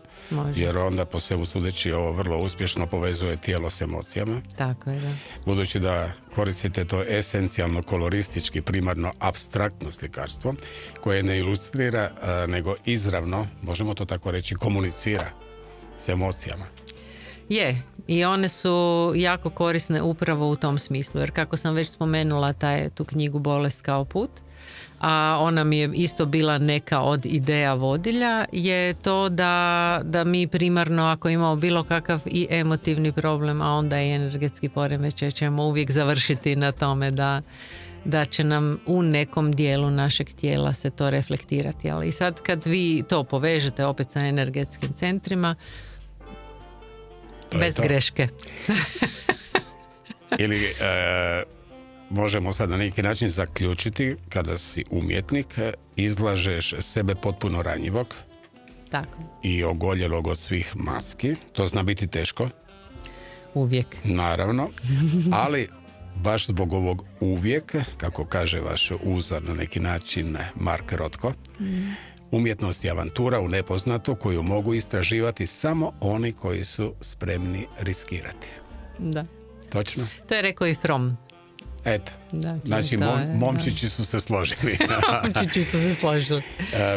jer onda po svemu sudeći ovo vrlo uspješno povezuje tijelo s emocijama. Tako je, da. Budući da koristite to esencijalno koloristički, primarno apstraktno slikarstvo, koje ne ilustrira, nego izravno, možemo to tako reći, komunicira s emocijama. Je, i one su jako korisne upravo u tom smislu, jer kako sam već spomenula tu knjigu Bolest kao put, a ona mi je isto bila neka od ideja vodilja, je to da mi primarno, ako imamo bilo kakav i emotivni problem, a onda i energetski poremećaj, ćemo uvijek završiti na tome da će nam u nekom dijelu našeg tijela se to reflektirati. Ali sad kad vi to povežete opet sa energetskim centrima, bez greške. Ili možemo sad na neki način zaključiti, kada si umjetnik, izlažeš sebe potpuno ranjivog. Tako. I ogoljelog od svih maski. To zna biti teško. Uvijek. Naravno. Ali baš zbog ovog uvijek, kako kaže vaš uzor na neki način Mark Rothko, umjetnost je avantura u nepoznato koju mogu istraživati samo oni koji su spremni riskirati. Da. Točno? To je rekao i Fromm. Eto, znači momčići su se složili. Momčići su se složili.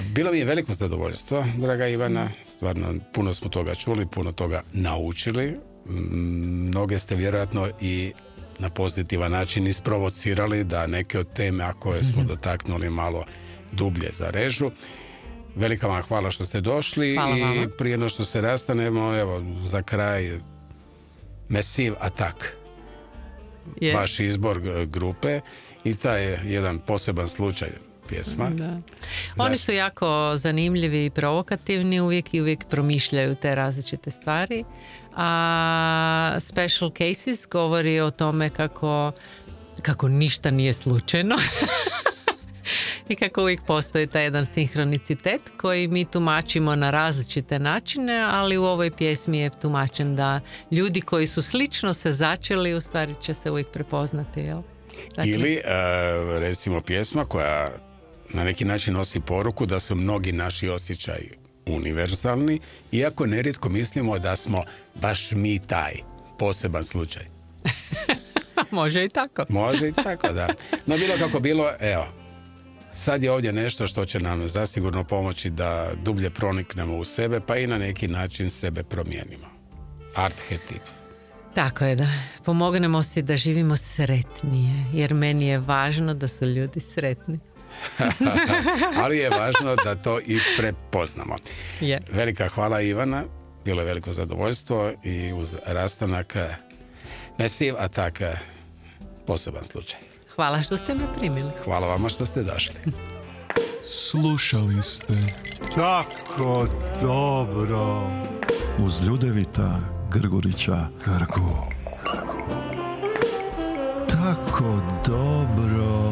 Bilo mi je veliko zadovoljstvo, draga Ivana. Stvarno, puno smo toga čuli, puno toga naučili. Mnoge ste vjerojatno i na pozitivan način isprovocirali da neke od teme koje smo dotaknuli malo dublje zarežu. Velika vam hvala što ste došli. Hvala i vama. prije no što se rastanemo, evo, za kraj Massive Attack. Vaš izbor grupe i taj je jedan poseban slučaj pjesma. Da. Oni su jako zanimljivi i provokativni, uvijek promišljaju te različite stvari. A Special Cases govori o tome kako ništa nije slučajno. I kako uvijek postoji taj jedan sinhronicitet koji mi tumačimo na različite načine, ali u ovoj pjesmi je tumačen da ljudi koji su slično se začeli u stvari će se uvijek prepoznati. Jel? Dakle, ili recimo pjesma koja na neki način nosi poruku da su mnogi naši osjećaji univerzalni, iako nerijetko mislimo da smo baš mi taj poseban slučaj. Može i tako. Može i tako, da. No bilo kako bilo, evo, sad je ovdje nešto što će nam zasigurno pomoći da dublje proniknemo u sebe, pa i na neki način sebe promijenimo. Arhetip. Tako je, da pomognemo si da živimo sretnije, jer meni je važno da su ljudi sretni. Ali je važno da to i prepoznamo. Yeah. Velika hvala Ivana, bilo je veliko zadovoljstvo i uz rastanak Massive Attack poseban slučaj. Hvala što ste me primili. Hvala vama što ste došli. Slušali ste Tako dobro. uz Ljudevita Grgurića Grgu. Tako dobro.